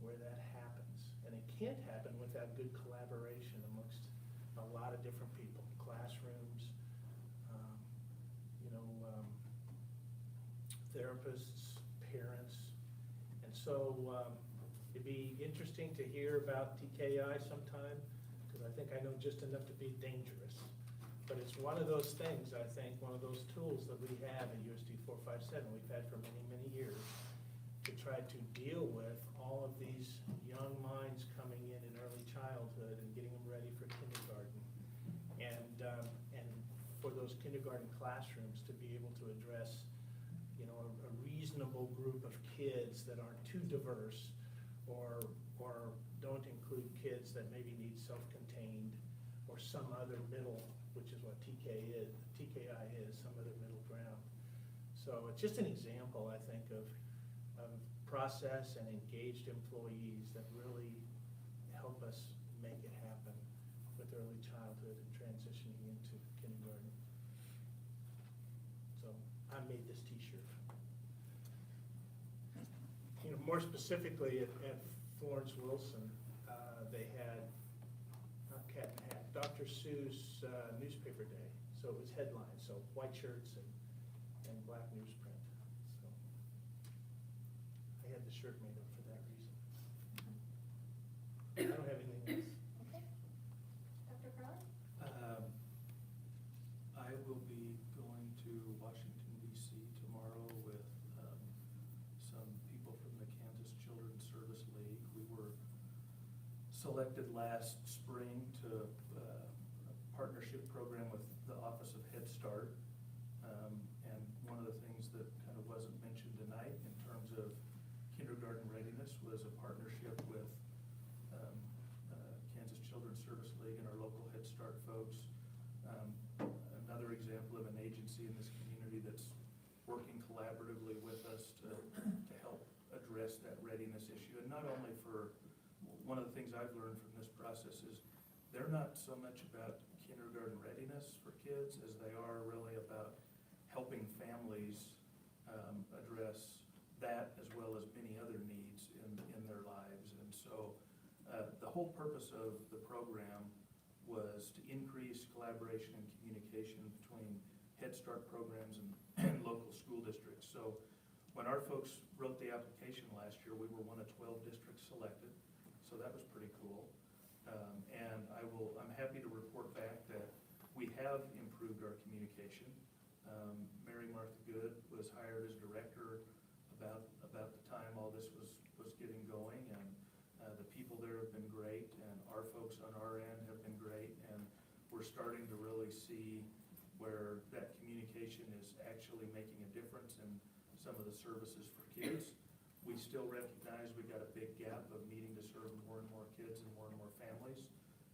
where that happens. And it can't happen without good collaboration amongst a lot of different people, classrooms, therapists, parents. And so it'd be interesting to hear about TKI sometime, because I think I know just enough to be dangerous. But it's one of those things, I think, one of those tools that we have at USD-457, we've had for many, many years, to try to deal with all of these young minds coming in early childhood and getting them ready for kindergarten. And for those kindergarten classrooms to be able to address a reasonable group of kids that aren't too diverse or don't include kids that maybe need self-contained or some other middle, which is what TKI is, some other middle ground. So it's just an example, I think, of process and engaged employees that really help us make it happen with early childhood and transitioning into kindergarten. So I made this t-shirt. You know, more specifically at Florence Wilson, they had, not Cat and Hat, Dr. Seuss newspaper day. So it was headlines, so white shirts and black newsprint. So I had the shirt made up for that reason. I don't have anything else. Okay. Dr. Crowley? I will be going to Washington DC tomorrow with some people from the Kansas Children's Service League. We were selected last spring to a partnership program with the Office of Head Start. And one of the things that kind of wasn't mentioned tonight in terms of kindergarten readiness was a partnership with Kansas Children's Service League and our local Head Start folks. Another example of an agency in this community that's working collaboratively with us to help address that readiness issue. And not only for, one of the things I've learned from this process is they're not so much about kindergarten readiness for kids as they are really about helping families address that as well as many other needs in their lives. And so the whole purpose of the program was to increase collaboration and communication between Head Start programs and local school districts. So when our folks wrote the application last year, we were one of 12 districts selected. So that was pretty cool. And I'm happy to report back that we have improved our communication. Mary Martha Good was hired as director about the time all this was getting going, and the people there have been great, and our folks on our end have been great, and we're starting to really see where that communication is actually making a difference in some of the services for kids. We still recognize we've got a big gap of needing to serve more and more kids and more families.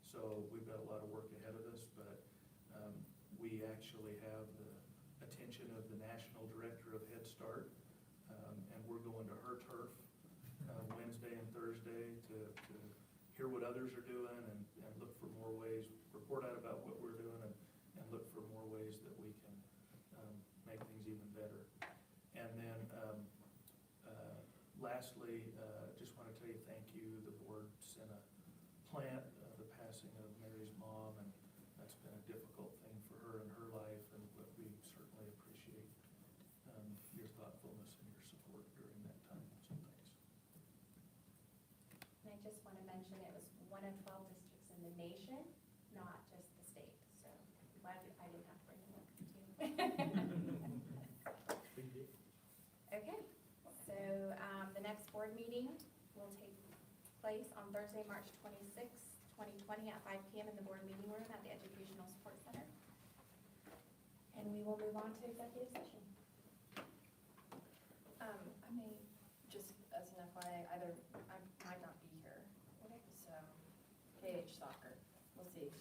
So we've got a lot of work ahead of us, but we actually have the attention of the National Director of Head Start, and we're going to her turf Wednesday and Thursday to hear what others are doing and look for more ways, report out about what we're doing and look for more ways that we can make things even better. And then lastly, just want to tell you thank you. The board sent a plant the passing of Mary's mom, and that's been a difficult thing for her in her life, and but we certainly appreciate your thoughtfulness and your support during that time. So thanks. And I just want to mention it was one of 12 districts in the nation, not just the state. So I'm glad I didn't have to bring it up to you. Okay, so the next board meeting will take place on Thursday, March 26th, 2020 at 5 p.m. in the board meeting room at the Educational Support Center. And we will move on to executive session. I may, just as an FYI, I might not be here, so KH soccer, we'll see.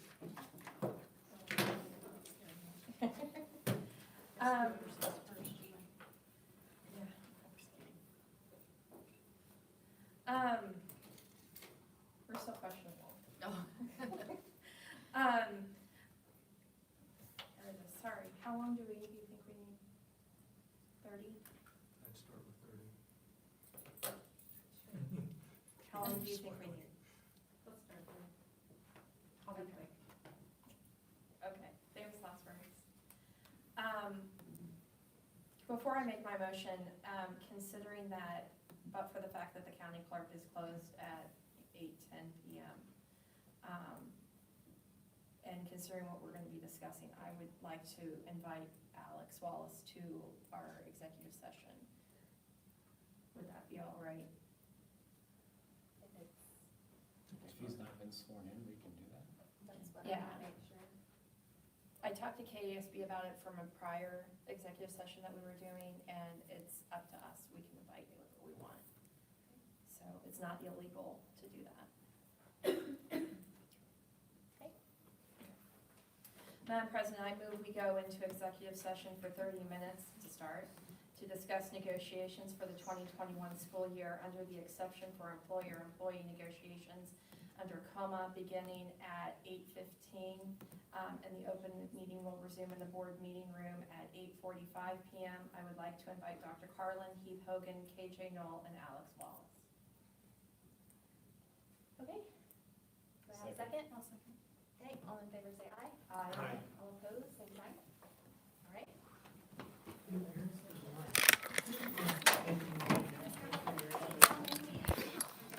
We're so questionable. Sorry, how long do you think we need? 30? I'd start with 30. How long do you think we need? Let's start there. I'll be quick. Okay, famous last words. Before I make my motion, considering that, but for the fact that the county clerk is closed at 8:10 p.m., and considering what we're going to be discussing, I would like to invite Alex Wallace to our executive session. Would that be all right? If he's not been sworn in, we can do that. That's what Yeah. I want to make sure. I talked to KASB about it from a prior executive session that we were doing, and it's up to us. We can invite whoever we want. So it's not illegal to do that. Okay. Madam President, I move we go into executive session for 30 minutes to start to discuss negotiations for the 2021 school year under the exception for employer-employee negotiations under coma, beginning at 8:15. And the open meeting will resume in the board meeting room at 8:45 p.m. I would like to invite Dr. Carlin, Heath Hogan, KJ Knoll, and Alex Wallace. Okay. Do I have a second? I'll second. Okay, all in favor say aye. Aye.